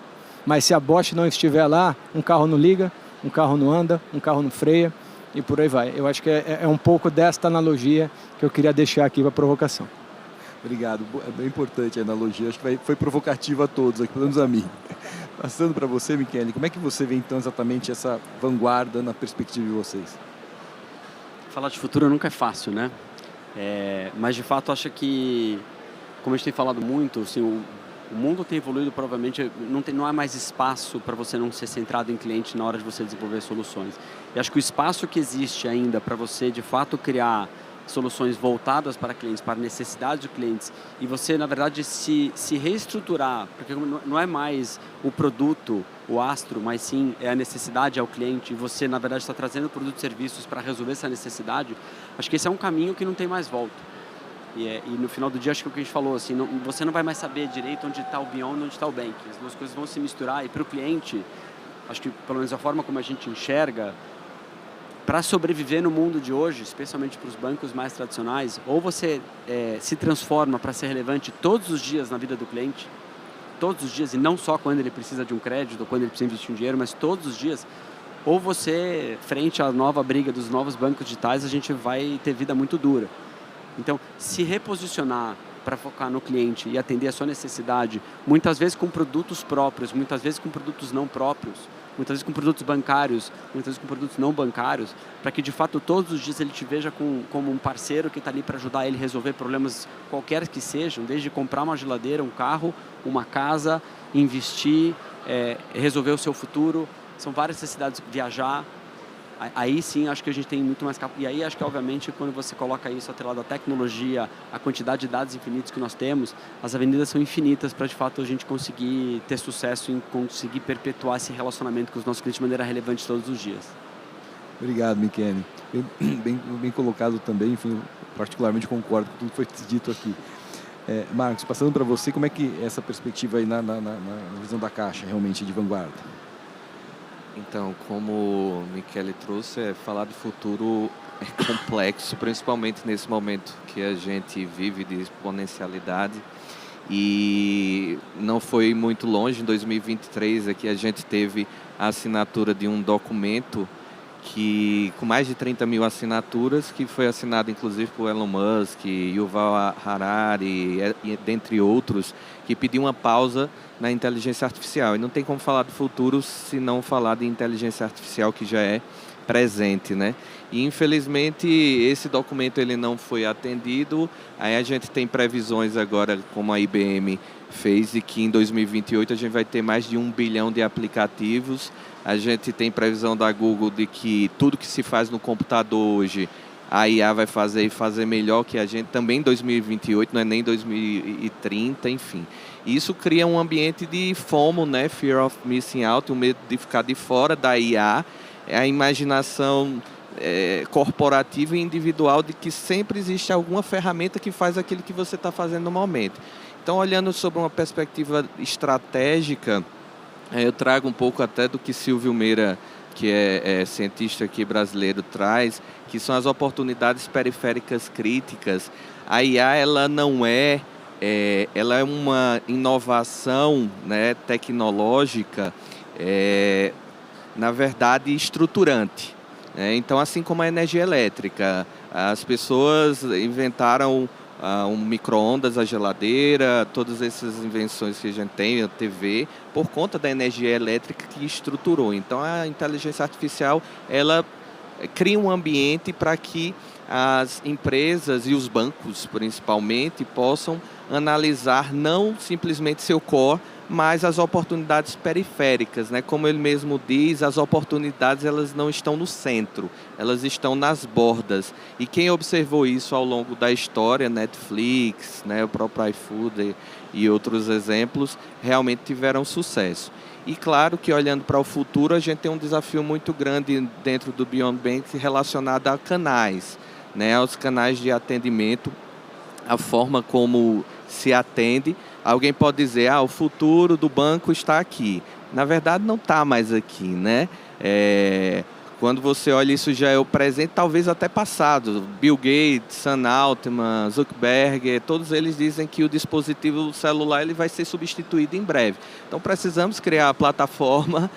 mas se a Bosch não estiver lá, um carro não liga, um carro não anda, um carro não freia e por aí vai. Eu acho que é um pouco desta analogia que eu queria deixar aqui para a provocação. Obrigado, é bem importante a analogia, acho que foi provocativa a todos aqui, pelo menos a mim. Passando para você, Michele, como é que você vê então exatamente essa vanguarda na perspectiva de vocês? Falar de futuro nunca é fácil, né? Mas de fato acho que, como a gente tem falado muito, assim, o mundo tem evoluído, provavelmente não há mais espaço para você não ser centrado em cliente na hora de você desenvolver soluções. E acho que o espaço que existe ainda para você de fato criar soluções voltadas para clientes, para necessidades de clientes, e você, na verdade, se reestruturar, porque não é mais o produto, o astro, mas sim é a necessidade ao cliente, e você, na verdade, está trazendo produtos e serviços para resolver essa necessidade, acho que esse é um caminho que não tem mais volta. E no final do dia, acho que o que a gente falou, assim, você não vai mais saber direito onde está o Beyond e onde está o Banking. As duas coisas vão se misturar, e para o cliente, acho que, pelo menos a forma como a gente enxerga, para sobreviver no mundo de hoje, especialmente para os bancos mais tradicionais, ou você se transforma para ser relevante todos os dias na vida do cliente, todos os dias, e não só quando ele precisa de um crédito ou quando ele precisa investir um dinheiro, mas todos os dias, ou você, frente à nova briga dos novos bancos digitais, a gente vai ter vida muito dura. Então, se reposicionar para focar no cliente e atender a sua necessidade, muitas vezes com produtos próprios, muitas vezes com produtos não próprios, muitas vezes com produtos bancários, muitas vezes com produtos não bancários, para que de fato todos os dias ele te veja como um parceiro que está ali para ajudar ele a resolver problemas qualquer que sejam, desde comprar uma geladeira, um carro, uma casa, investir, resolver o seu futuro. São várias necessidades, viajar. Aí sim, acho que a gente tem muito mais E aí acho que, obviamente, quando você coloca isso atrelado à tecnologia, a quantidade de dados infinitos que nós temos, as avenidas são infinitas para, de fato, a gente conseguir ter sucesso em conseguir perpetuar esse relacionamento com os nossos clientes de maneira relevante todos os dias. Obrigado, Michele. Bem colocado também, enfim, particularmente concordo com tudo que foi dito aqui. Marcos, passando para você, como é que essa perspectiva aí na visão da Caixa, realmente, de vanguarda? Então, como o Michele trouxe, falar de futuro é complexo, principalmente nesse momento que a gente vive de exponencialidade. E não foi muito longe, em 2023, aqui a gente teve a assinatura de um documento com mais de 30 mil assinaturas, que foi assinado inclusive por Elon Musk, Yuval Harari, dentre outros, que pediu uma pausa na inteligência artificial. E não tem como falar do futuro se não falar de inteligência artificial, que já é presente, né? E infelizmente esse documento ele não foi atendido. Aí a gente tem previsões agora, como a IBM fez, de que em 2028 a gente vai ter mais de 1 bilhão de aplicativos. A gente tem previsão da Google de que tudo que se faz no computador hoje, a IA vai fazer e fazer melhor que a gente também em 2028, não é nem 2030, enfim. Isso cria um ambiente de FOMO, né? Fear of Missing Out, o medo de ficar de fora da IA, a imaginação corporativa e individual de que sempre existe alguma ferramenta que faz aquilo que você está fazendo no momento. Então, olhando sobre uma perspectiva estratégica, eu trago um pouco até do que Silvio Meira, que é cientista aqui brasileiro, traz, que são as oportunidades periféricas críticas. A IA, ela não ela é uma inovação, né, tecnológica, na verdade, estruturante. Então, assim como a energia elétrica, as pessoas inventaram um micro-ondas, a geladeira, todas essas invenções que a gente tem, a TV, por conta da energia elétrica que estruturou. Então, a inteligência artificial, ela cria um ambiente para que as empresas e os bancos, principalmente, possam analisar não simplesmente seu core, mas as oportunidades periféricas, né? Como ele mesmo diz, as oportunidades elas não estão no centro, elas estão nas bordas. E quem observou isso ao longo da história, Netflix, né, o próprio iFood e outros exemplos, realmente tiveram sucesso. E claro que olhando para o futuro, a gente tem um desafio muito grande dentro do Beyond Bank relacionado a canais, né, aos canais de atendimento, a forma como se atende. Alguém pode dizer, o futuro do banco está aqui. Na verdade, não está mais aqui, né? Quando você olha, isso já é o presente, talvez até passado. Bill Gates, Sam Altman, Zuckerberg, todos eles dizem que o dispositivo celular ele vai ser substituído em breve. Então, precisamos criar plataformas.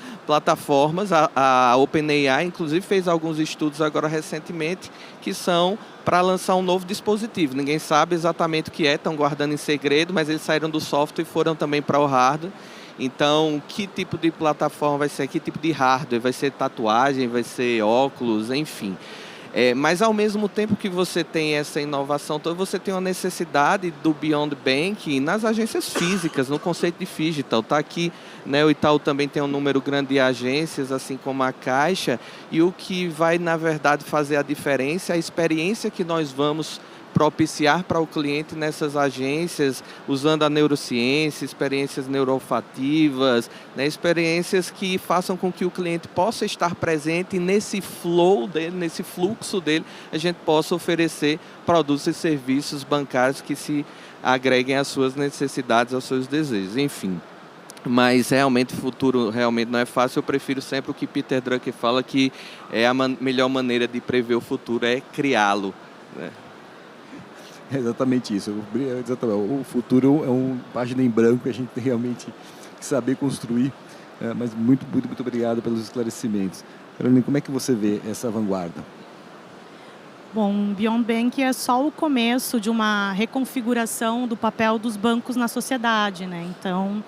A OpenAI, inclusive, fez alguns estudos agora recentemente que são para lançar um novo dispositivo. Ninguém sabe exatamente o que estão guardando em segredo, mas eles saíram do software e foram também para o hardware. Então, que tipo de plataforma vai ser? Que tipo de hardware? Vai ser tatuagem? Vai ser óculos? Enfim. Mas, ao mesmo tempo que você tem essa inovação toda, você tem uma necessidade do Beyond Bank nas agências físicas, no conceito de Phygital. Está aqui, né, o Itaú também tem um número grande de agências, assim como a Caixa, e o que vai, na verdade, fazer a diferença é a experiência que nós vamos propiciar para o cliente nessas agências, usando a neurociência, experiências neuroolfativas, né, experiências que façam com que o cliente possa estar presente nesse flow dele, nesse fluxo dele, a gente possa oferecer produtos e serviços bancários que se agreguem às suas necessidades, aos seus desejos, enfim. Mas realmente o futuro realmente não é fácil. Eu prefiro sempre o que Peter Drucker fala, que a melhor maneira de prever o futuro é criá-lo, né? É exatamente isso. O futuro é uma página em branco que a gente tem realmente que saber construir. Mas muito obrigado pelos esclarecimentos. Carolina, como é que você vê essa vanguarda? Bom, o Beyond Bank é só o começo de uma reconfiguração do papel dos bancos na sociedade, né? Então,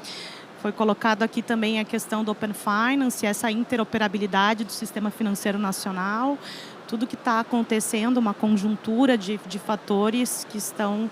foi colocado aqui também a questão do Open Finance, essa interoperabilidade do sistema financeiro nacional, tudo que está acontecendo, uma conjuntura de fatores que estão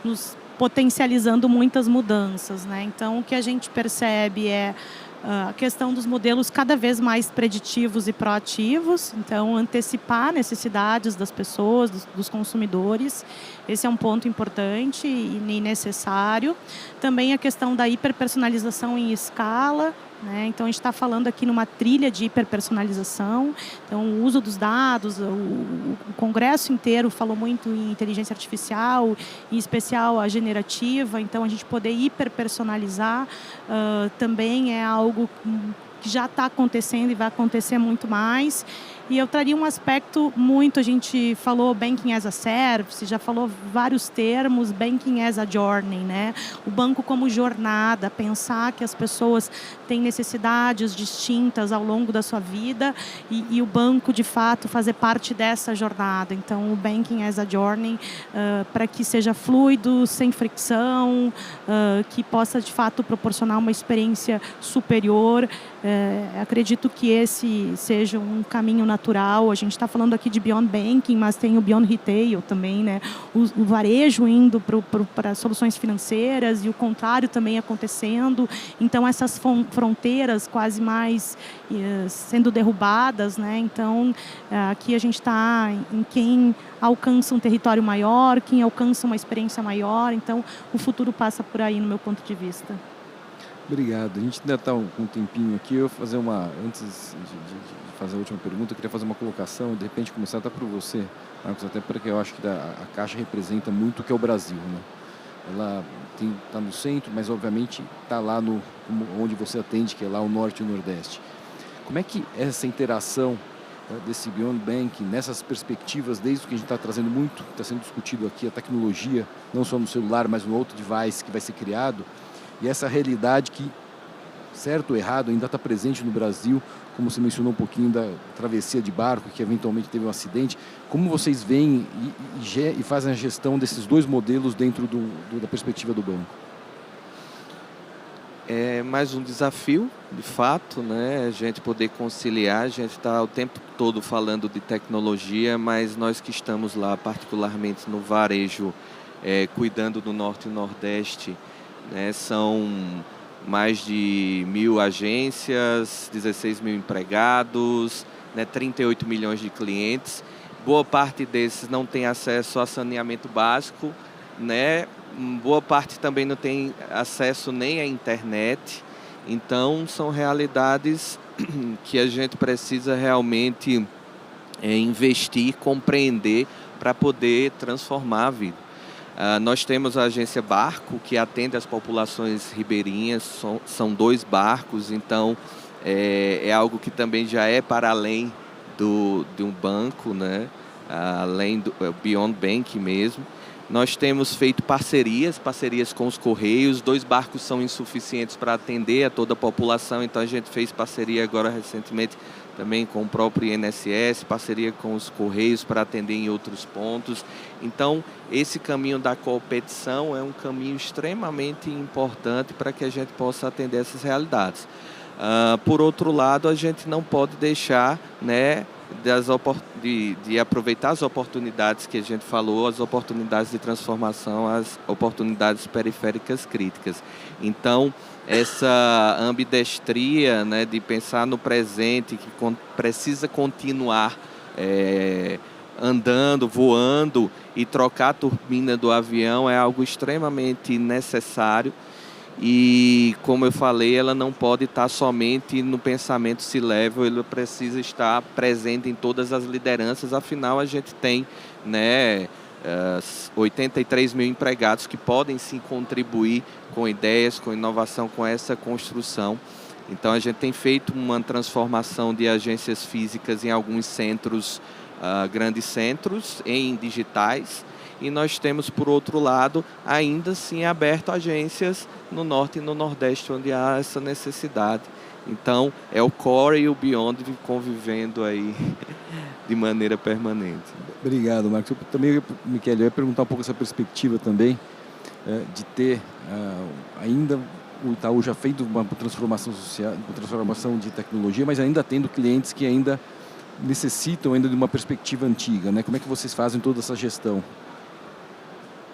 nos potencializando muitas mudanças, né? Então, o que a gente percebe é a questão dos modelos cada vez mais preditivos e proativos, então antecipar necessidades das pessoas, dos consumidores, esse é um ponto importante e necessário. Também a questão da hiperpersonalização em escala, né? Então a gente está falando aqui numa trilha de hiperpersonalização, então o uso dos dados, o Congresso inteiro falou muito em inteligência artificial, em especial a generativa, então a gente poder hiperpersonalizar também é algo que já está acontecendo e vai acontecer muito mais. E eu traria um aspecto muito, a gente falou Banking as a Service, já falou vários termos, Banking as a Journey, né? O banco como jornada, pensar que as pessoas têm necessidades distintas ao longo da sua vida e o banco, de fato, fazer parte dessa jornada. Então, o Banking as a Journey, para que seja fluido, sem fricção, que possa, de fato, proporcionar uma experiência superior. Acredito que esse seja um caminho natural. A gente está falando aqui de Beyond Banking, mas tem o Beyond Retail também, né? O varejo indo para soluções financeiras e o contrário também acontecendo. Então, essas fronteiras quase mais sendo derrubadas, né? Então, aqui a gente está em quem alcança um território maior, quem alcança uma experiência maior. Então, o futuro passa por aí, no meu ponto de vista. Obrigado. A gente ainda está com um tempinho aqui. Eu vou fazer antes de fazer a última pergunta, eu queria fazer uma colocação e de repente começar até por você, Marcos, até porque eu acho que a Caixa representa muito o que é o Brasil, né? Ela está no centro, mas obviamente está lá onde você atende, que é lá o Norte e o Nordeste. Como é que essa interação desse Beyond Banking, nessas perspectivas, desde o que a gente está trazendo muito, está sendo discutido aqui, a tecnologia, não só no celular, mas no outro device que vai ser criado, e essa realidade que, certo ou errado, ainda está presente no Brasil, como você mencionou um pouquinho da travessia de barco, que eventualmente teve um acidente. Como vocês veem e fazem a gestão desses dois modelos dentro da perspectiva do banco? É mais um desafio, de fato, né? A gente poder conciliar, a gente está o tempo todo falando de tecnologia, mas nós que estamos lá, particularmente no varejo, cuidando do Norte e Nordeste, né? São mais de 1.000 agências, 16 mil empregados, né? 38 milhões de clientes. Boa parte desses não tem acesso a saneamento básico, né? Boa parte também não tem acesso nem à internet. Então, são realidades que a gente precisa realmente investir, compreender para poder transformar a vida. Nós temos a agência Barco, que atende as populações ribeirinhas, são 2 barcos, então é algo que também já é para além de um banco, né? Além do Beyond Bank mesmo. Nós temos feito parcerias com os Correios, 2 barcos são insuficientes para atender a toda a população, então a gente fez parceria agora recentemente também com o próprio INSS, parceria com os Correios para atender em outros pontos. Então, esse caminho da competição é um caminho extremamente importante para que a gente possa atender essas realidades. Por outro lado, a gente não pode deixar, né, de aproveitar as oportunidades que a gente falou, as oportunidades de transformação, as oportunidades periféricas críticas. Então, essa ambidestria, né, de pensar no presente, que precisa continuar andando, voando e trocar a turbina do avião é algo extremamente necessário. E, como eu falei, ela não pode estar somente no pensamento C-level, ela precisa estar presente em todas as lideranças, afinal a gente tem, né, 83 mil empregados que podem sim contribuir com ideias, com inovação, com essa construção. Então a gente tem feito uma transformação de agências físicas em alguns centros, grandes centros, em digitais. E nós temos, por outro lado, ainda assim aberto agências no Norte e no Nordeste, onde há essa necessidade. Então, é o Core e o Beyond convivendo aí de maneira permanente. Obrigado, Marcos. Eu também, Michele, eu ia perguntar um pouco essa perspectiva também de ter ainda o Itaú já feito uma transformação social, uma transformação de tecnologia, mas ainda tendo clientes que ainda necessitam ainda de uma perspectiva antiga, né? Como é que vocês fazem toda essa gestão?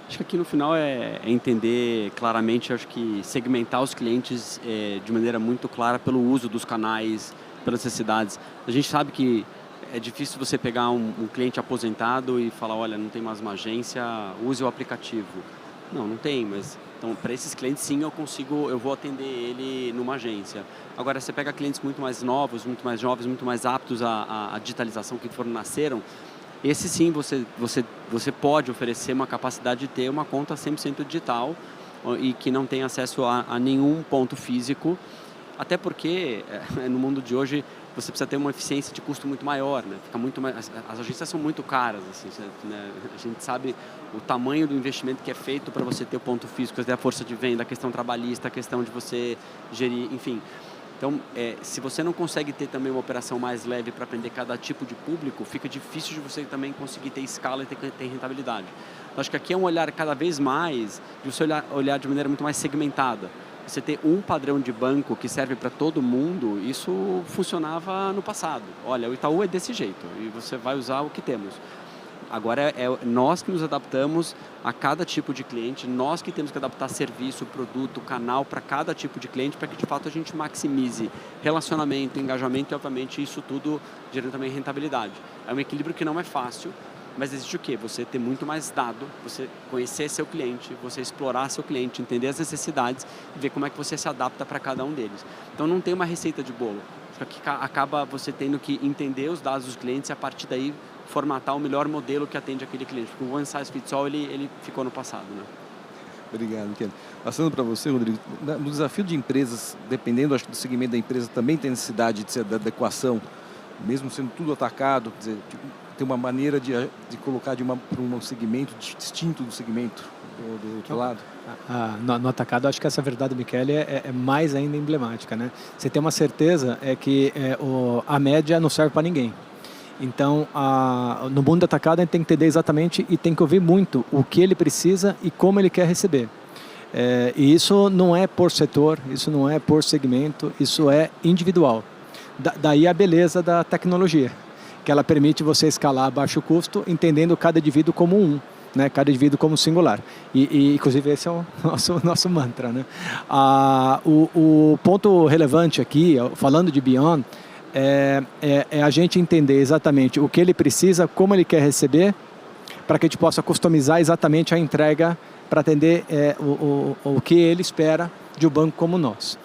Acho que aqui no final é entender claramente, acho que segmentar os clientes de maneira muito clara pelo uso dos canais, pelas necessidades. A gente sabe que é difícil você pegar um cliente aposentado e falar, olha, não tem mais uma agência, use o aplicativo. Não tem, mas então para esses clientes sim eu vou atender ele numa agência. Agora você pega clientes muito mais novos, muito mais jovens, muito mais aptos à digitalização que nasceram, esse sim você pode oferecer uma capacidade de ter uma conta 100% digital e que não tem acesso a nenhum ponto físico, até porque no mundo de hoje você precisa ter uma eficiência de custo muito maior, né? Fica muito mais, as agências são muito caras, assim, né? A gente sabe o tamanho do investimento que é feito para você ter o ponto físico, a força de venda, a questão trabalhista, a questão de você gerir, enfim. Então, se você não consegue ter também uma operação mais leve para atender cada tipo de público, fica difícil de você também conseguir ter escala e ter rentabilidade. Então, acho que aqui é um olhar cada vez mais, de você olhar de maneira muito mais segmentada. Você ter um padrão de banco que serve para todo mundo, isso funcionava no passado. Olha, o Itaú é desse jeito e você vai usar o que temos. Agora é nós que nos adaptamos a cada tipo de cliente, nós que temos que adaptar serviço, produto, canal para cada tipo de cliente para que de fato a gente maximize relacionamento, engajamento e obviamente isso tudo gerando também rentabilidade. É um equilíbrio que não é fácil, mas existe o quê? Você ter muito mais dado, você conhecer seu cliente, você explorar seu cliente, entender as necessidades e ver como é que você se adapta para cada um deles. Então não tem uma receita de bolo. Só que acaba você tendo que entender os dados dos clientes e a partir daí formatar o melhor modelo que atende aquele cliente. Porque o one size fits all ele ficou no passado, né? Obrigado, Michele. Passando para você, Rodrigo, no desafio de empresas, dependendo acho, do segmento da empresa, também tem necessidade de adequação, mesmo sendo tudo atacado, quer dizer, tem uma maneira de colocar para um segmento distinto do segmento do outro lado? No atacado, acho que essa verdade, Michele, é mais ainda emblemática, né? Você tem uma certeza que a média não serve para ninguém. Então, no mundo atacado, a gente tem que entender exatamente e tem que ouvir muito o que ele precisa e como ele quer receber. E isso não é por setor, isso não é por segmento, isso é individual. Daí a beleza da tecnologia, que ela permite você escalar a baixo custo, entendendo cada indivíduo como um, né? Cada indivíduo como singular. E inclusive esse é o nosso mantra, né? O ponto relevante aqui, falando de Beyond, é a gente entender exatamente o que ele precisa, como ele quer receber, para que a gente possa customizar exatamente a entrega para atender o que ele espera de um banco como nós.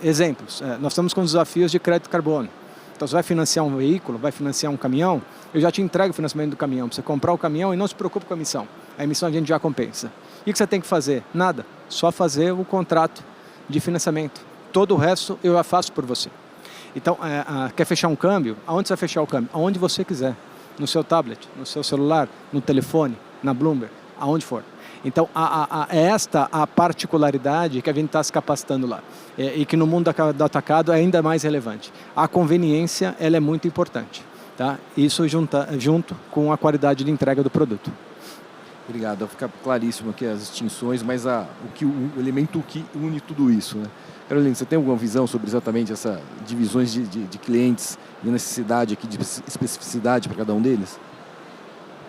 Exemplos, nós estamos com desafios de crédito carbono. Então, você vai financiar um veículo, vai financiar um caminhão, eu já te entrego o financiamento do caminhão, para você comprar o caminhão e não se preocupe com a emissão. A emissão a gente já compensa. E o que você tem que fazer? Nada, só fazer o contrato de financiamento. Todo o resto eu já faço por você. Então, quer fechar um câmbio? Aonde você vai fechar o câmbio? Aonde você quiser. No seu tablet, no seu celular, no telefone, na Bloomberg, aonde for. Então, esta a particularidade que a gente está se capacitando lá. E que no mundo do atacado é ainda mais relevante. A conveniência ela é muito importante. Tá? Isso junto com a qualidade de entrega do produto. Obrigado. Fica claríssimo aqui as distinções, mas o elemento que une tudo isso, né? Carolina, você tem alguma visão sobre exatamente essas divisões de clientes e necessidade aqui de especificidade para cada um deles?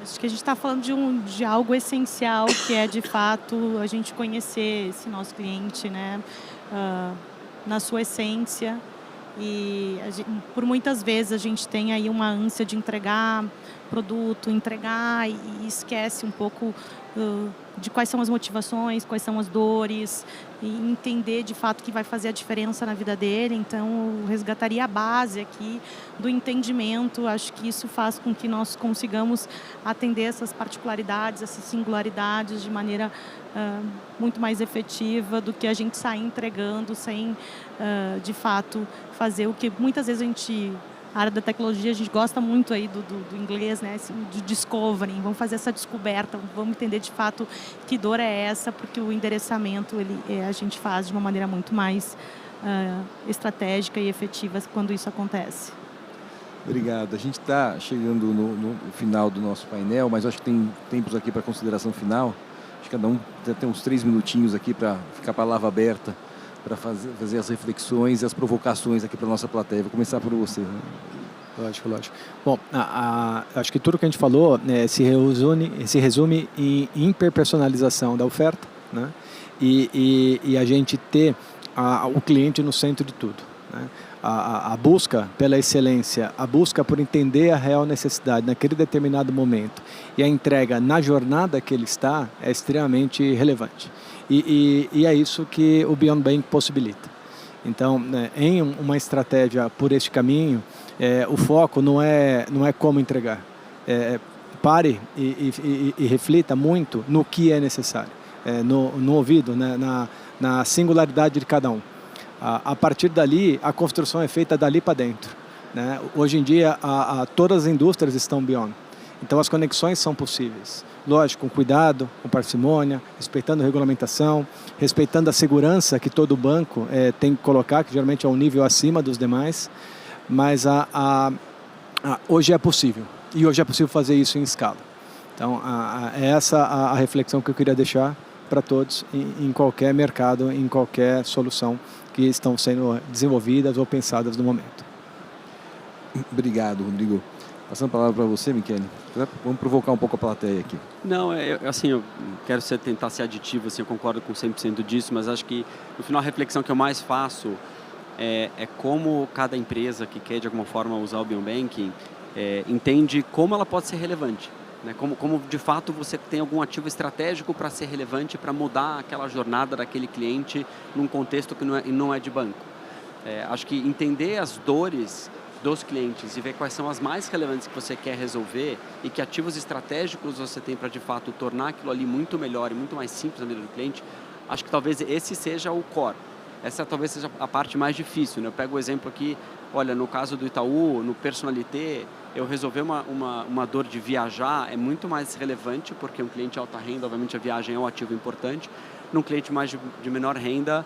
Acho que a gente está falando de algo essencial, que é, de fato, a gente conhecer esse nosso cliente, né? Na sua essência. E por muitas vezes a gente tem aí uma ânsia de entregar produto, entregar e esquece um pouco de quais são as motivações, quais são as dores e entender de fato que vai fazer a diferença na vida dele. Então, eu resgataria a base aqui do entendimento. Acho que isso faz com que nós consigamos atender essas particularidades, essas singularidades de maneira muito mais efetiva do que a gente sair entregando sem, de fato, fazer o que muitas vezes a área da tecnologia, a gente gosta muito aí do inglês, né? De discovery, vamos fazer essa descoberta, vamos entender de fato que dor é essa, porque o endereçamento a gente faz de uma maneira muito mais estratégica e efetiva quando isso acontece. Obrigado. A gente está chegando no final do nosso painel, mas acho que tem tempos aqui para consideração final. Acho que cada um tem uns 3 minutinhos aqui para ficar a palavra aberta, para fazer as reflexões e as provocações aqui para a nossa plateia. Vou começar por você. Lógico. Bom, acho que tudo que a gente falou, né, se resume em hiperpersonalização da oferta, né, e a gente ter o cliente no centro de tudo, né. A busca pela excelência, a busca por entender a real necessidade naquele determinado momento e a entrega na jornada que ele está é extremamente relevante. E é isso que o Beyond Bank possibilita. Então, né, em uma estratégia por este caminho, o foco não é como entregar. Pare e reflita muito no que é necessário, no ouvido, né, na singularidade de cada um. A partir dali, a construção é feita dali para dentro, né? Hoje em dia, todas as indústrias estão Beyond. Então, as conexões são possíveis. Lógico, com cuidado, com parcimônia, respeitando a regulamentação, respeitando a segurança que todo banco tem que colocar, que geralmente é um nível acima dos demais. Mas hoje é possível. E hoje é possível fazer isso em escala. Então, é essa a reflexão que eu queria deixar para todos em qualquer mercado, em qualquer solução que estão sendo desenvolvidas ou pensadas no momento. Obrigado, Rodrigo. Passando a palavra para você, Michele. Vamos provocar um pouco a plateia aqui. Não, eu quero tentar ser aditivo, assim, eu concordo com 100% disso, mas acho que, no final, a reflexão que eu mais faço é como cada empresa que quer, de alguma forma, usar o Beyond Banking entende como ela pode ser relevante. Né? Como, de fato, você tem algum ativo estratégico para ser relevante, para mudar aquela jornada daquele cliente num contexto que não é de banco. Acho que entender as dores dos clientes e ver quais são as mais relevantes que você quer resolver e que ativos estratégicos você tem para, de fato, tornar aquilo ali muito melhor e muito mais simples na vida do cliente, acho que talvez esse seja o core. Essa talvez seja a parte mais difícil, né? Eu pego o exemplo aqui, olha, no caso do Itaú, no Personalité, eu resolver uma dor de viajar é muito mais relevante, porque um cliente de alta renda, obviamente a viagem é um ativo importante. Num cliente mais de menor renda,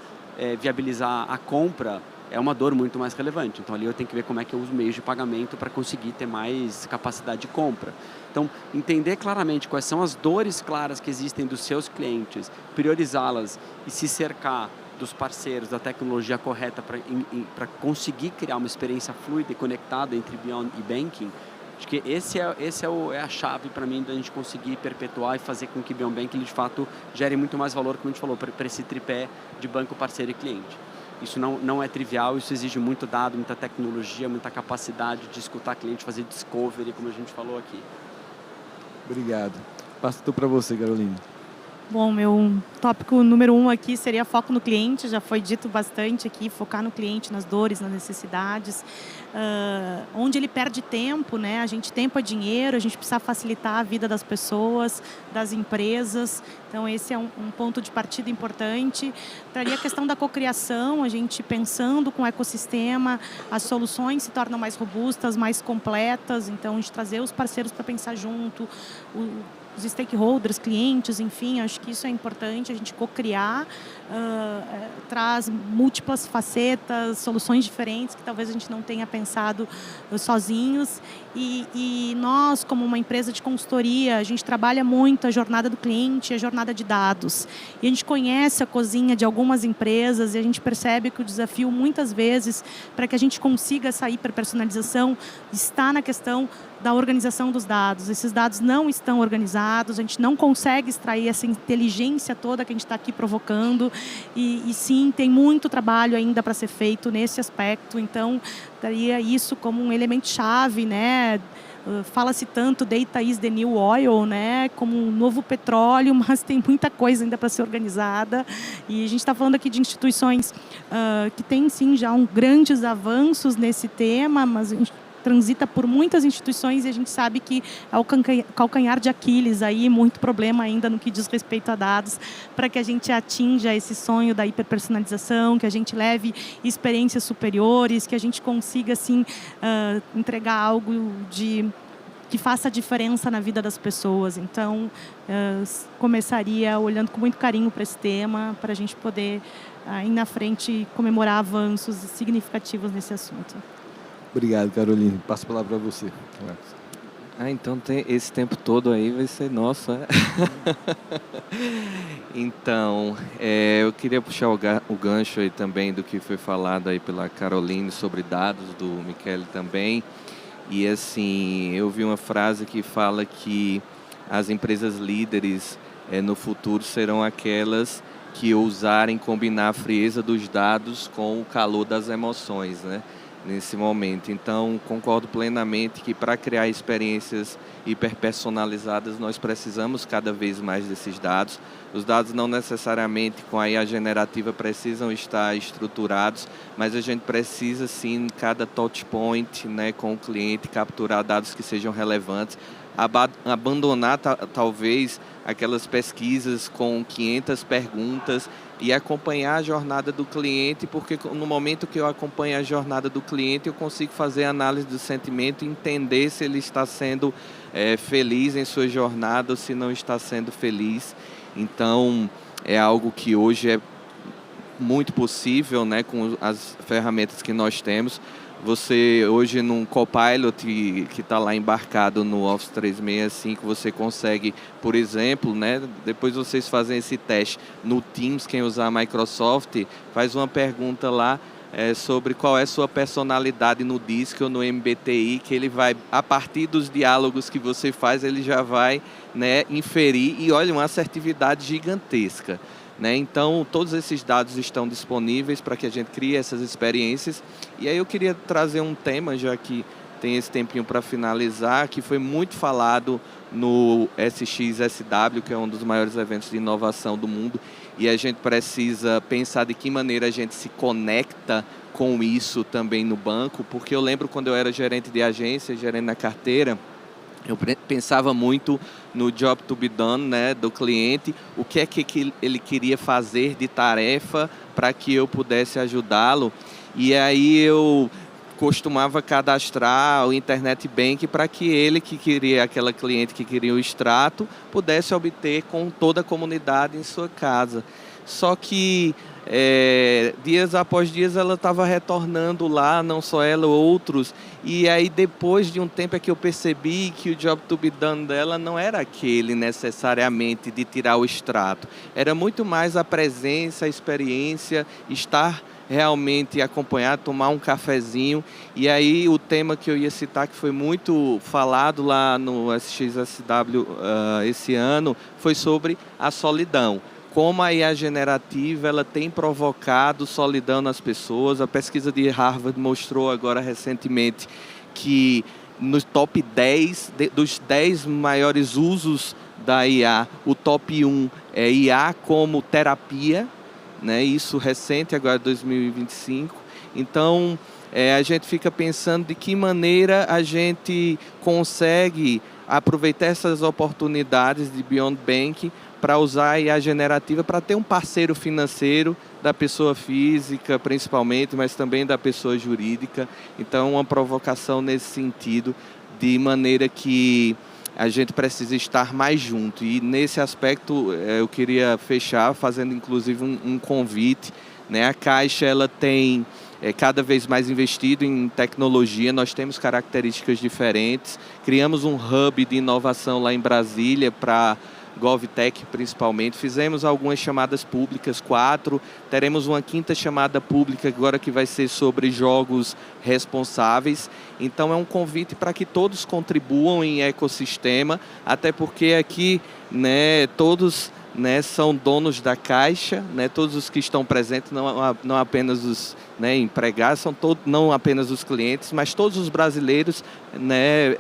viabilizar a compra é uma dor muito mais relevante. Então ali eu tenho que ver como é que eu uso meios de pagamento para conseguir ter mais capacidade de compra. Então, entender claramente quais são as dores claras que existem dos seus clientes, priorizá-las e se cercar dos parceiros, da tecnologia correta para conseguir criar uma experiência fluida e conectada entre Beyond e Banking, acho que esse é a chave para mim da gente conseguir perpetuar e fazer com que Beyond Banking, de fato, gere muito mais valor, como a gente falou, para esse tripé de banco, parceiro e cliente. Isso não é trivial, isso exige muito dado, muita tecnologia, muita capacidade de escutar cliente, fazer discovery, como a gente falou aqui. Obrigado. Passo tudo para você, Carolina. Bom, meu tópico número 1 aqui seria foco no cliente, já foi dito bastante aqui, focar no cliente, nas dores, nas necessidades, onde ele perde tempo, né? Tempo é dinheiro, a gente precisa facilitar a vida das pessoas, das empresas, então esse é um ponto de partida importante. Traria a questão da cocriação, a gente pensando com o ecossistema, as soluções se tornam mais robustas, mais completas, então a gente trazer os parceiros para pensar junto, os stakeholders, clientes, enfim, acho que isso é importante, a gente co-criar, traz múltiplas facetas, soluções diferentes que talvez a gente não tenha pensado sozinhos. E nós, como uma empresa de consultoria, a gente trabalha muito a jornada do cliente, a jornada de dados. E a gente conhece a cozinha de algumas empresas e a gente percebe que o desafio, muitas vezes, para que a gente consiga essa hiperpersonalização, está na questão da organização dos dados. Esses dados não estão organizados, a gente não consegue extrair essa inteligência toda que a gente está aqui provocando e sim, tem muito trabalho ainda para ser feito nesse aspecto, então daria isso como um elemento chave, né? Fala-se tanto data is the new oil, né? Como um novo petróleo, mas tem muita coisa ainda para ser organizada e a gente está falando aqui de instituições que têm sim já grandes avanços nesse tema, mas a gente transita por muitas instituições e a gente sabe que é o calcanhar de Aquiles aí, muito problema ainda no que diz respeito a dados, para que a gente atinja esse sonho da hiperpersonalização, que a gente leve experiências superiores, que a gente consiga assim entregar algo que faça diferença na vida das pessoas. Então, começaria olhando com muito carinho para esse tema, para a gente poder, aí na frente, comemorar avanços significativos nesse assunto. Obrigado, Caroline. Passo a palavra para você, Marcos. Então esse tempo todo aí vai ser nosso, né? Então, eu queria puxar o gancho aí também do que foi falado aí pela Caroline sobre dados, do Michele também. E assim, eu vi uma frase que fala que as empresas líderes no futuro serão aquelas que ousarem combinar a frieza dos dados com o calor das emoções, né? Nesse momento. Então, concordo plenamente que para criar experiências hiperpersonalizadas, nós precisamos cada vez mais desses dados. Os dados não necessariamente com a IA generativa precisam estar estruturados, mas a gente precisa sim, em cada touch point, né, com o cliente, capturar dados que sejam relevantes, abandonar talvez aquelas pesquisas com 500 perguntas e acompanhar a jornada do cliente, porque no momento que eu acompanho a jornada do cliente, eu consigo fazer análise do sentimento e entender se ele está sendo feliz em sua jornada ou se não está sendo feliz. Então, é algo que hoje é muito possível, né, com as ferramentas que nós temos. Você hoje num Copilot que está lá embarcado no Office 365, você consegue, por exemplo, né, depois vocês fazem esse teste no Teams, quem usar a Microsoft, faz uma pergunta lá sobre qual é a sua personalidade no DISC ou no MBTI, que ele vai, a partir dos diálogos que você faz, ele já vai, né, inferir, e olha, uma assertividade gigantesca. Então, todos esses dados estão disponíveis para que a gente crie essas experiências. E aí eu queria trazer um tema, já que tem esse tempinho para finalizar, que foi muito falado no SXSW, que é um dos maiores eventos de inovação do mundo, e a gente precisa pensar de que maneira a gente se conecta com isso também no banco, porque eu lembro quando eu era gerente de agência, gerente na carteira, eu pensava muito no job to be done, né, do cliente, o que é que ele queria fazer de tarefa para que eu pudesse ajudá-lo. E aí eu costumava cadastrar o Internet Bank para que ele que queria, aquela cliente que queria o extrato, pudesse obter com toda a comunidade em sua casa. Só que dias após dias ela estava retornando lá, não só ela, outros, e aí depois de um tempo é que eu percebi que o job to be done dela não era aquele necessariamente de tirar o extrato, era muito mais a presença, a experiência, estar realmente acompanhado, tomar um cafezinho. E aí o tema que eu ia citar, que foi muito falado lá no SXSW esse ano, foi sobre a solidão. Como a IA generativa ela tem provocado solidão nas pessoas. A pesquisa de Harvard mostrou agora recentemente que no top 10 dos 10 maiores usos da IA, o top 1 é IA como terapia, né? Isso recente, agora 2025. Então, a gente fica pensando de que maneira a gente consegue aproveitar essas oportunidades de Beyond Bank para usar a IA generativa para ter um parceiro financeiro da pessoa física, principalmente, mas também da pessoa jurídica. Então, uma provocação nesse sentido, de maneira que a gente precisa estar mais junto. E nesse aspecto, eu queria fechar fazendo, inclusive, um convite, né? A Caixa ela tem cada vez mais investido em tecnologia, nós temos características diferentes. Criamos um hub de inovação lá em Brasília para GovTech principalmente, fizemos algumas chamadas públicas, 4, teremos uma 5ª chamada pública agora que vai ser sobre jogos responsáveis. Então é um convite para que todos contribuam em ecossistema, até porque aqui, né, todos, né, são donos da Caixa, né, todos os que estão presentes, não apenas os, né, empregados, não apenas os clientes, mas todos os brasileiros, né,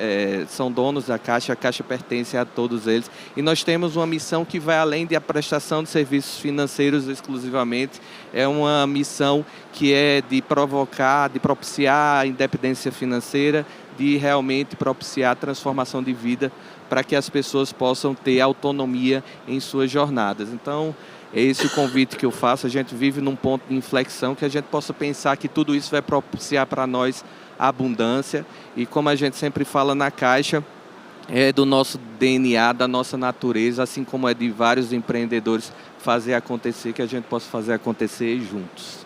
são donos da Caixa, a Caixa pertence a todos eles. E nós temos uma missão que vai além da prestação de serviços financeiros exclusivamente, é uma missão que é de provocar, de propiciar a independência financeira, de realmente propiciar a transformação de vida para que as pessoas possam ter autonomia em suas jornadas. Então, é esse o convite que eu faço. A gente vive num ponto de inflexão que a gente possa pensar que tudo isso vai propiciar para nós a abundância. E como a gente sempre fala na Caixa, é do nosso DNA, da nossa natureza, assim como é de vários empreendedores fazer acontecer, que a gente possa fazer acontecer juntos.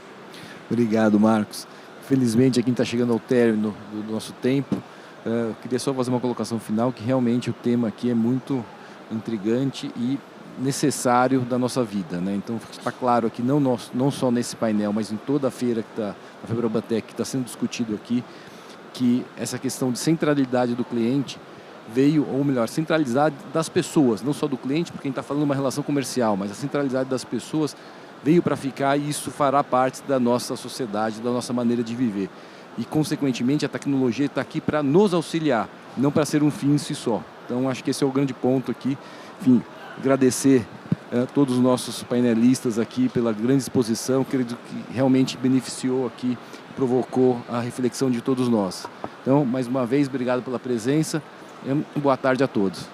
Obrigado, Marcos. Infelizmente, aqui está chegando ao término do nosso tempo. Eu queria só fazer uma colocação final, que realmente o tema aqui é muito intrigante e necessário da nossa vida, né? Então está claro aqui, não só nesse painel, mas em toda a feira que está, a Febrabatec, que está sendo discutido aqui, que essa questão de centralidade do cliente veio, ou melhor, centralidade das pessoas, não só do cliente, porque a gente está falando de uma relação comercial, mas a centralidade das pessoas veio para ficar, e isso fará parte da nossa sociedade, da nossa maneira de viver. E, consequentemente, a tecnologia está aqui para nos auxiliar, não para ser um fim em si só. Então, acho que esse é o grande ponto aqui. Enfim, agradecer a todos os nossos painelistas aqui pela grande exposição, que realmente beneficiou aqui, provocou a reflexão de todos nós. Então, mais uma vez, obrigado pela presença e boa tarde a todos.